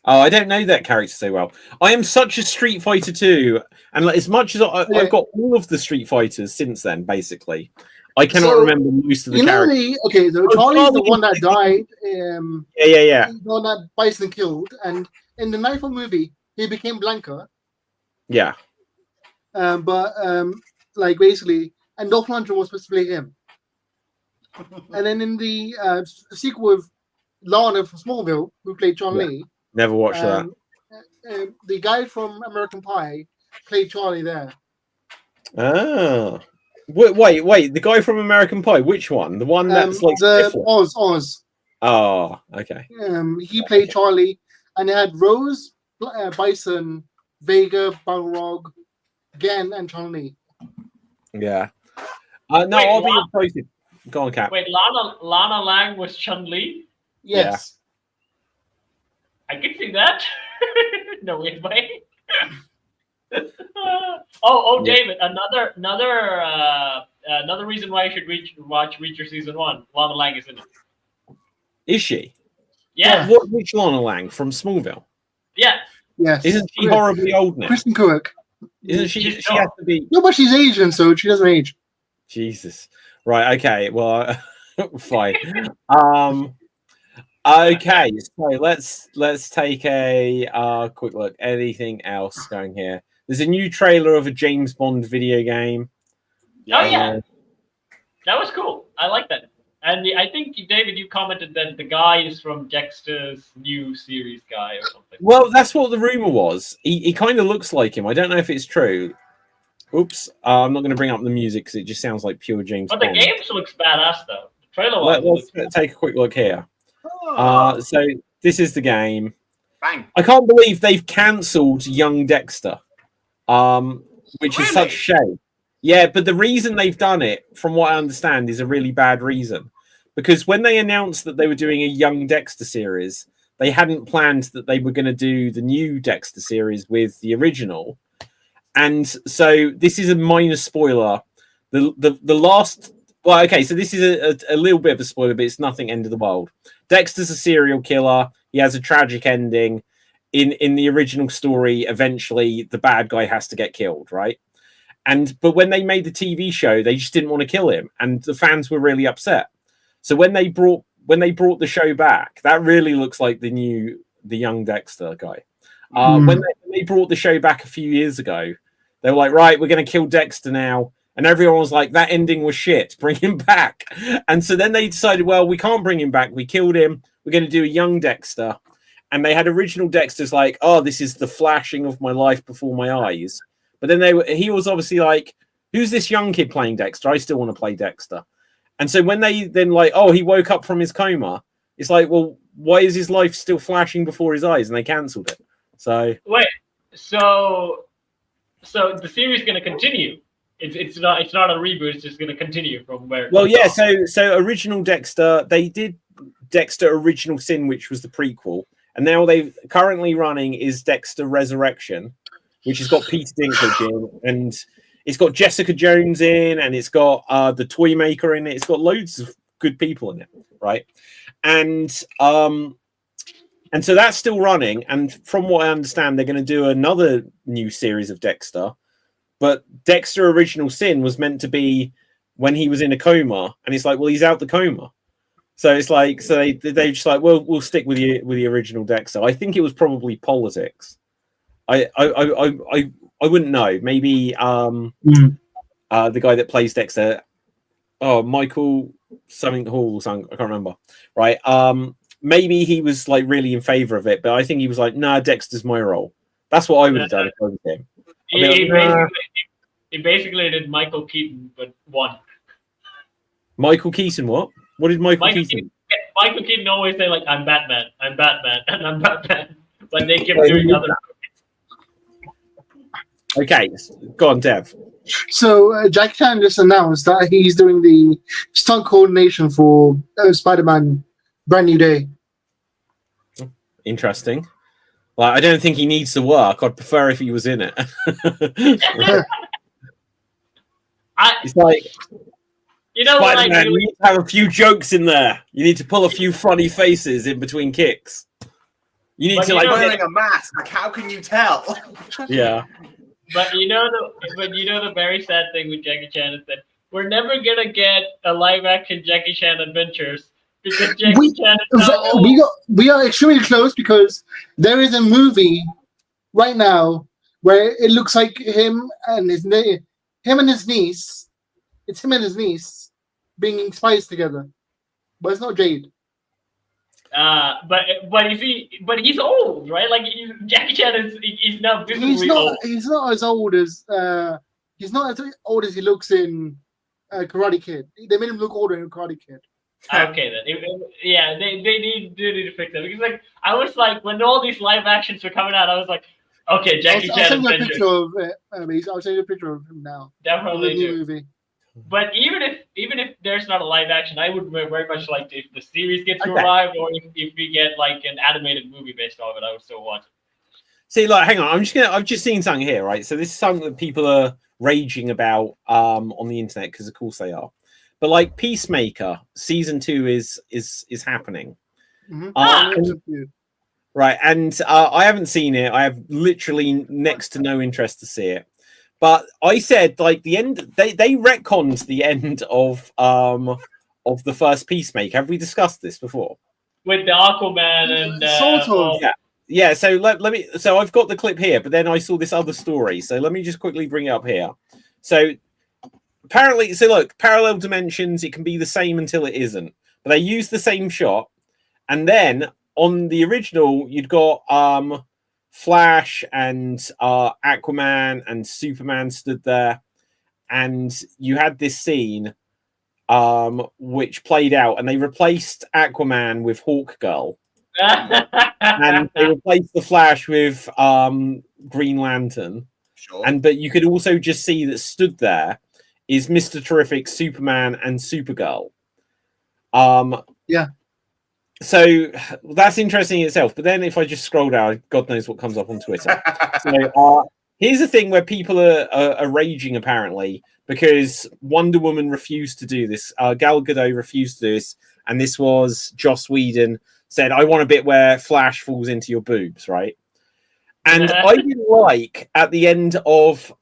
Oh, I don't know that character so well. I am such a Street Fighter 2, and like, as much as I've got all of the Street Fighters since then, basically, I cannot remember most of the characters. So Charlie's the one that died. Yeah. The one that Bison killed, and in the Nightfall movie, he became Blanca. Yeah. Like basically, and Dolph Lundgren was supposed to play him. And then in the sequel with Lana from Smallville, who played Chun Li. Never watched that. The guy from American Pie played Charlie there. Ah. Wait, the guy from American Pie, which one? The one that's like Oz. Oh, okay. He played Charlie, and it had Rose, Bison, Vega, Balrog, Gen, and Chun Li. Yeah. No, I'll be excited. Go on, Cap. Wait, Lana Lang was Chun Li? Yes. I can see that. No weird way. David, another reason why you should watch Reacher season 1. Lana Lang is in it. Is she? Yeah. Which Lana Lang from Smallville? Yeah. Yes. Isn't she horribly old now? Kristen Cooke. Isn't she? She has to be. No, but she's Asian, so she doesn't age. Jesus. Right. Okay. Well, fine. Okay. So let's take a quick look. Anything else going here? There's a new trailer of a James Bond video game. Oh yeah, that was cool. I like that. And I think David, you commented that the guy is from Dexter's new series guy or something. Well, that's what the rumor was. He kind of looks like him. I don't know if it's true. Oops, I'm not going to bring up the music because it just sounds like pure James Bond. But the game looks badass though. The trailer. Let's take a quick look here. So this is the game. Bang! I can't believe they've cancelled Young Dexter, which is such a shame. Yeah, but the reason they've done it, from what I understand, is a really bad reason. Because when they announced that they were doing a Young Dexter series, they hadn't planned that they were going to do the new Dexter series with the original. And so this is a minor spoiler. The last... Well, okay, so this is a little bit of a spoiler, but it's nothing end of the world. Dexter's a serial killer. He has a tragic ending. In the original story, eventually the bad guy has to get killed, right? But when they made the TV show, they just didn't want to kill him, and the fans were really upset. So when they brought the show back, that really looks like the young Dexter guy. When they brought the show back a few years ago, they were like, right, we're going to kill Dexter now. And everyone was like, that ending was shit. Bring him back. And so then they decided, well, we can't bring him back. We killed him. We're going to do a young Dexter. And they had original Dexter's like, oh, this is the flashing of my life before my eyes. But then he was obviously like, who's this young kid playing Dexter? I still want to play Dexter. And so when they then like, oh, he woke up from his coma, it's like, well, why is his life still flashing before his eyes? And they cancelled it. So wait, so the series is going to continue. It's not a reboot. It's just going to continue from where. Well, yeah. So original Dexter, they did Dexter Original Sin, which was the prequel, and now they've currently running is Dexter Resurrection, which has got Peter Dinklage in, and it's got Jessica Jones in, and it's got the Toy Maker in it. It's got loads of good people in it, right? And so that's still running. And from what I understand, they're going to do another new series of Dexter. But Dexter Original Sin was meant to be when he was in a coma, and it's like, well, he's out the coma. So it's like, so they just like, well, we'll stick with the original Dexter. I think it was probably politics. I wouldn't know. Maybe the guy that plays Dexter, Michael something Hall or something, I can't remember. Right. Maybe he was like really in favor of it, but I think he was like, nah, Dexter's my role. That's what I would have done if I was him. He basically did Michael Keaton, but one. Michael Keaton, what? What did Michael Keaton? Michael Keaton always say like, I'm Batman, and I'm Batman, but they keep doing other. Okay, go on, Dev. So Jack Chan just announced that he's doing the stunt coordination for Spider-Man Brand New Day. Interesting. Well, I don't think he needs to work. I'd prefer if he was in it. It's like, you know what I do? You need to have a few jokes in there. You need to pull a few funny faces in between kicks. You need to like wearing a mask. Like, how can you tell? Yeah. But you know the very sad thing with Jackie Chan is that we're never gonna get a live action Jackie Chan Adventures because Jackie Chan is now old. We are extremely close because there is a movie right now where it looks like him and his niece. It's him and his niece being spies together, but it's not Jade. But he's old, right? Like Jackie Chan he's now visibly old. He's not as old as he looks in Karate Kid. They made him look older in Karate Kid. Okay then, they need to fix that because like I was like when all these live actions were coming out, I was like, okay, Jackie Chan. I'll send you a picture of it. I'll send you a picture of him now. Definitely the new movie. But even if there's not a live action, I would very much like if the series gets revived or if we get like an animated movie based off it, I would still watch it. See, like, hang on, I've just seen something here, right? So this is something that people are raging about on the internet because of course they are. But like Peacemaker season 2 is happening. Mm-hmm. Right, and I haven't seen it. I have literally next to no interest to see it. But I said, like, the end. They retconned the end of the first Peacemaker. Have we discussed this before? With the Aquaman and sort of. Yeah. So let me. So I've got the clip here, but then I saw this other story. So let me just quickly bring it up here. So apparently, look, parallel dimensions. It can be the same until it isn't. But they use the same shot, and then on the original, you'd got Flash and Aquaman and Superman stood there, and you had this scene which played out, and they replaced Aquaman with Hawkgirl, and they replaced the Flash with Green Lantern. Sure. But you could also just see that stood there is Mr. Terrific, Superman, and Supergirl. Yeah. So that's interesting in itself. But then if I just scroll down, God knows what comes up on Twitter. So here's the thing where people are raging, apparently, because Wonder Woman refused to do this. Gal Gadot refused to do this. And this was Joss Whedon said, I want a bit where Flash falls into your boobs, right? And I didn't like at the end of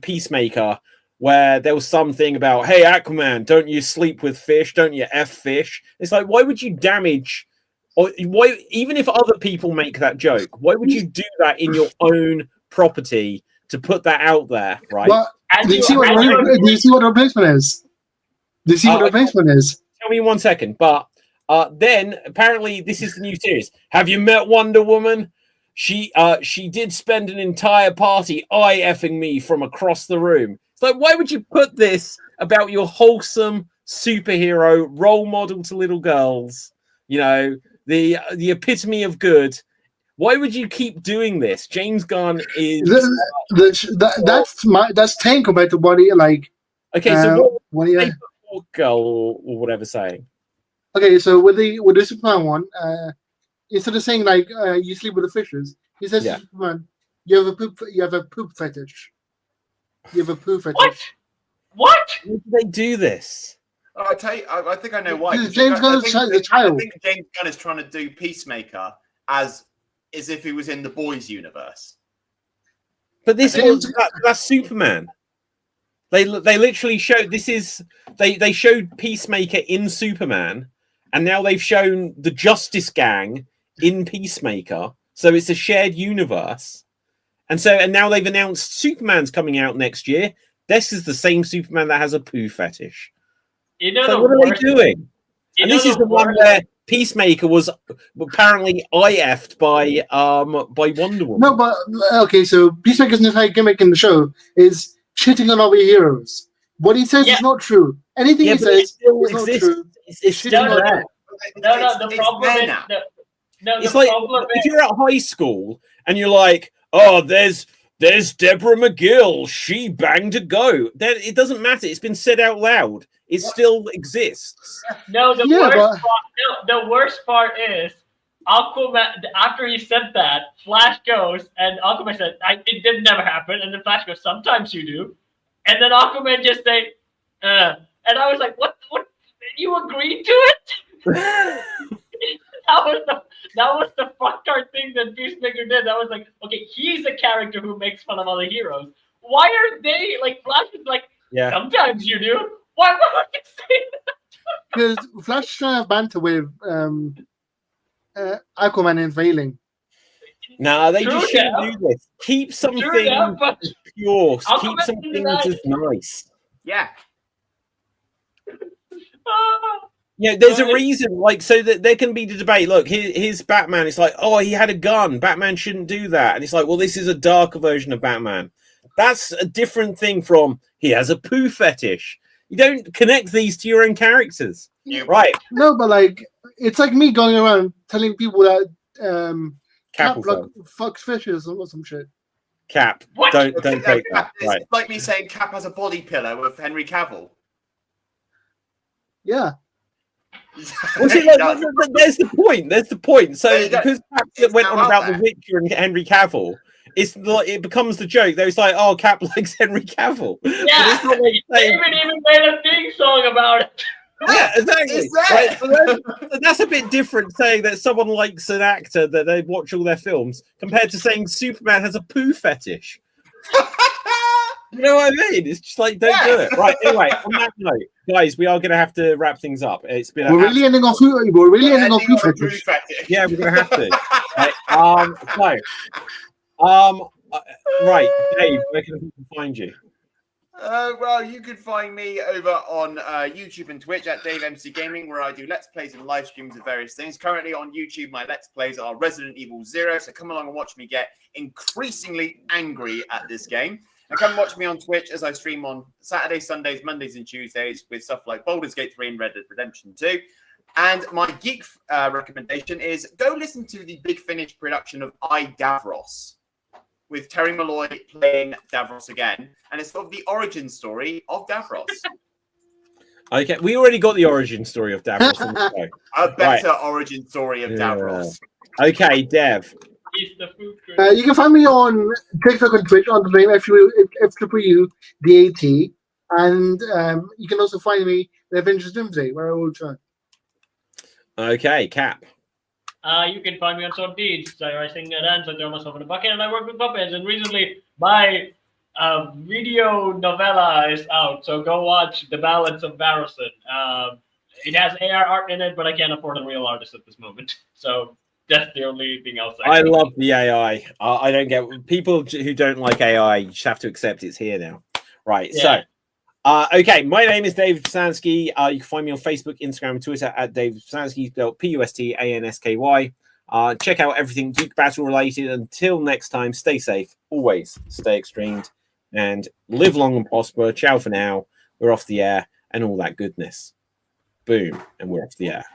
Peacemaker, where there was something about, hey, Aquaman, don't you sleep with fish? Don't you F fish? It's like, why would you damage, or why, even if other people make that joke, why would you do that in your own property to put that out there, right? Well, do you see what the replacement is? Do you see what the replacement is? Tell me 1 second. But then, apparently, this is the new series. Have you met Wonder Woman? She did spend an entire party eye-effing me from across the room. It's like, why would you put this about your wholesome superhero role model to little girls? You know, the epitome of good. Why would you keep doing this? James Gunn is that's tame compared to what he like. Okay, so what do they put girl or whatever saying? Okay, so with the Superman one, instead of saying like you sleep with the fishes, he says to Superman, you have a poop fetish. You have a poo fetish. What? Why do they do this? I tell you, I think I know why. James Gunn is a child. I think James Gunn is trying to do Peacemaker as if he was in the boys' universe. But that's Superman. They literally showed they showed Peacemaker in Superman, and now they've shown the Justice Gang in Peacemaker. So it's a shared universe. And now they've announced Superman's coming out next year. This is the same Superman that has a poo fetish. You know, So what are they doing? And this is the one where Peacemaker was apparently IF'd by Wonder Woman. No, but okay, so Peacemaker's entire gimmick in the show is shitting on other heroes. What he says is not true. Anything he says is not true. It's still there. No, the problem is it's like if you're at high school and you're like, oh, there's Deborah McGill. She banged a goat. Then it doesn't matter. It's been said out loud. It still exists. No, the worst part is Aquaman. After he said that, Flash goes and Aquaman said, "It did never happen." And then Flash goes, "Sometimes you do." And then Aquaman just say, and I was like, "What? You agreed to it?" That was the fuck-tard thing that Peacemaker did. I was like, okay, he's a character who makes fun of other heroes. Why are they like Flash is like, sometimes you do. Why would you say that? Because Flash is trying to have banter with Aquaman and failing. No, they just shouldn't do this. Keep something pure. Keep something just nice. Yeah. Yeah, there's a reason, like, so that there can be the debate. Look, his Batman, it's like, oh, he had a gun. Batman shouldn't do that. And it's like, well, this is a darker version of Batman. That's a different thing from he has a poo fetish. You don't connect these to your own characters. Right. No, but like, it's like me going around telling people that Cap fucks fishes or some shit. Cap. What? Don't take that. Right. It's like me saying Cap has a body pillow with Henry Cavill. Yeah. Well, see, there's the point. There's the point. So because Cap went on about The Witcher and Henry Cavill, it's like it becomes the joke. It's like, oh, Cap likes Henry Cavill. Yeah, they even made a theme song about it. Yeah, exactly. Right, so that's a bit different saying that someone likes an actor that they watch all their films compared to saying Superman has a poo fetish. You know what I mean? It's just like, don't do it. Right, anyway, on that note, guys, we are going to have to wrap things up. It's been we're really ending on poo fetish. Yeah, we're going to have to. Right, right, Dave, where can people find you? Well, you can find me over on YouTube and Twitch at Dave MC Gaming, where I do Let's Plays and live streams of various things. Currently on YouTube, my Let's Plays are Resident Evil 0, so come along and watch me get increasingly angry at this game. And come watch me on Twitch as I stream on Saturdays, Sundays, Mondays, and Tuesdays with stuff like Baldur's Gate 3 and Red Dead Redemption 2. And my Geek recommendation is go listen to the Big Finish production of I, Davros, with Terry Malloy playing Davros again. And it's sort of the origin story of Davros. Okay, we already got the origin story of Davros on the show. A better origin story of Davros. Okay, Dev. You can find me on TikTok and Twitch on the name FWDAT. And you can also find me in Avengers Doomsday, where I will try. Okay, Cap. You can find me on Sword Deeds. I sing a dance, I throw myself in a bucket, and I work with puppets. And recently, my video novella is out, so go watch The Ballads of Barrison. It has AR art in it, but I can't afford a real artist at this moment. So that's the only thing else. I love the AI. I don't get people who don't like AI. You just have to accept it's here now. Right. Yeah. So, okay. My name is Dave Psansky. You can find me on Facebook, Instagram, and Twitter at Dave Psansky, spelled PUSTANSKY. Check out everything Geek Battle related. Until next time, stay safe. Always stay extremed and live long and prosper. Ciao for now. We're off the air and all that goodness. Boom. And we're off the air.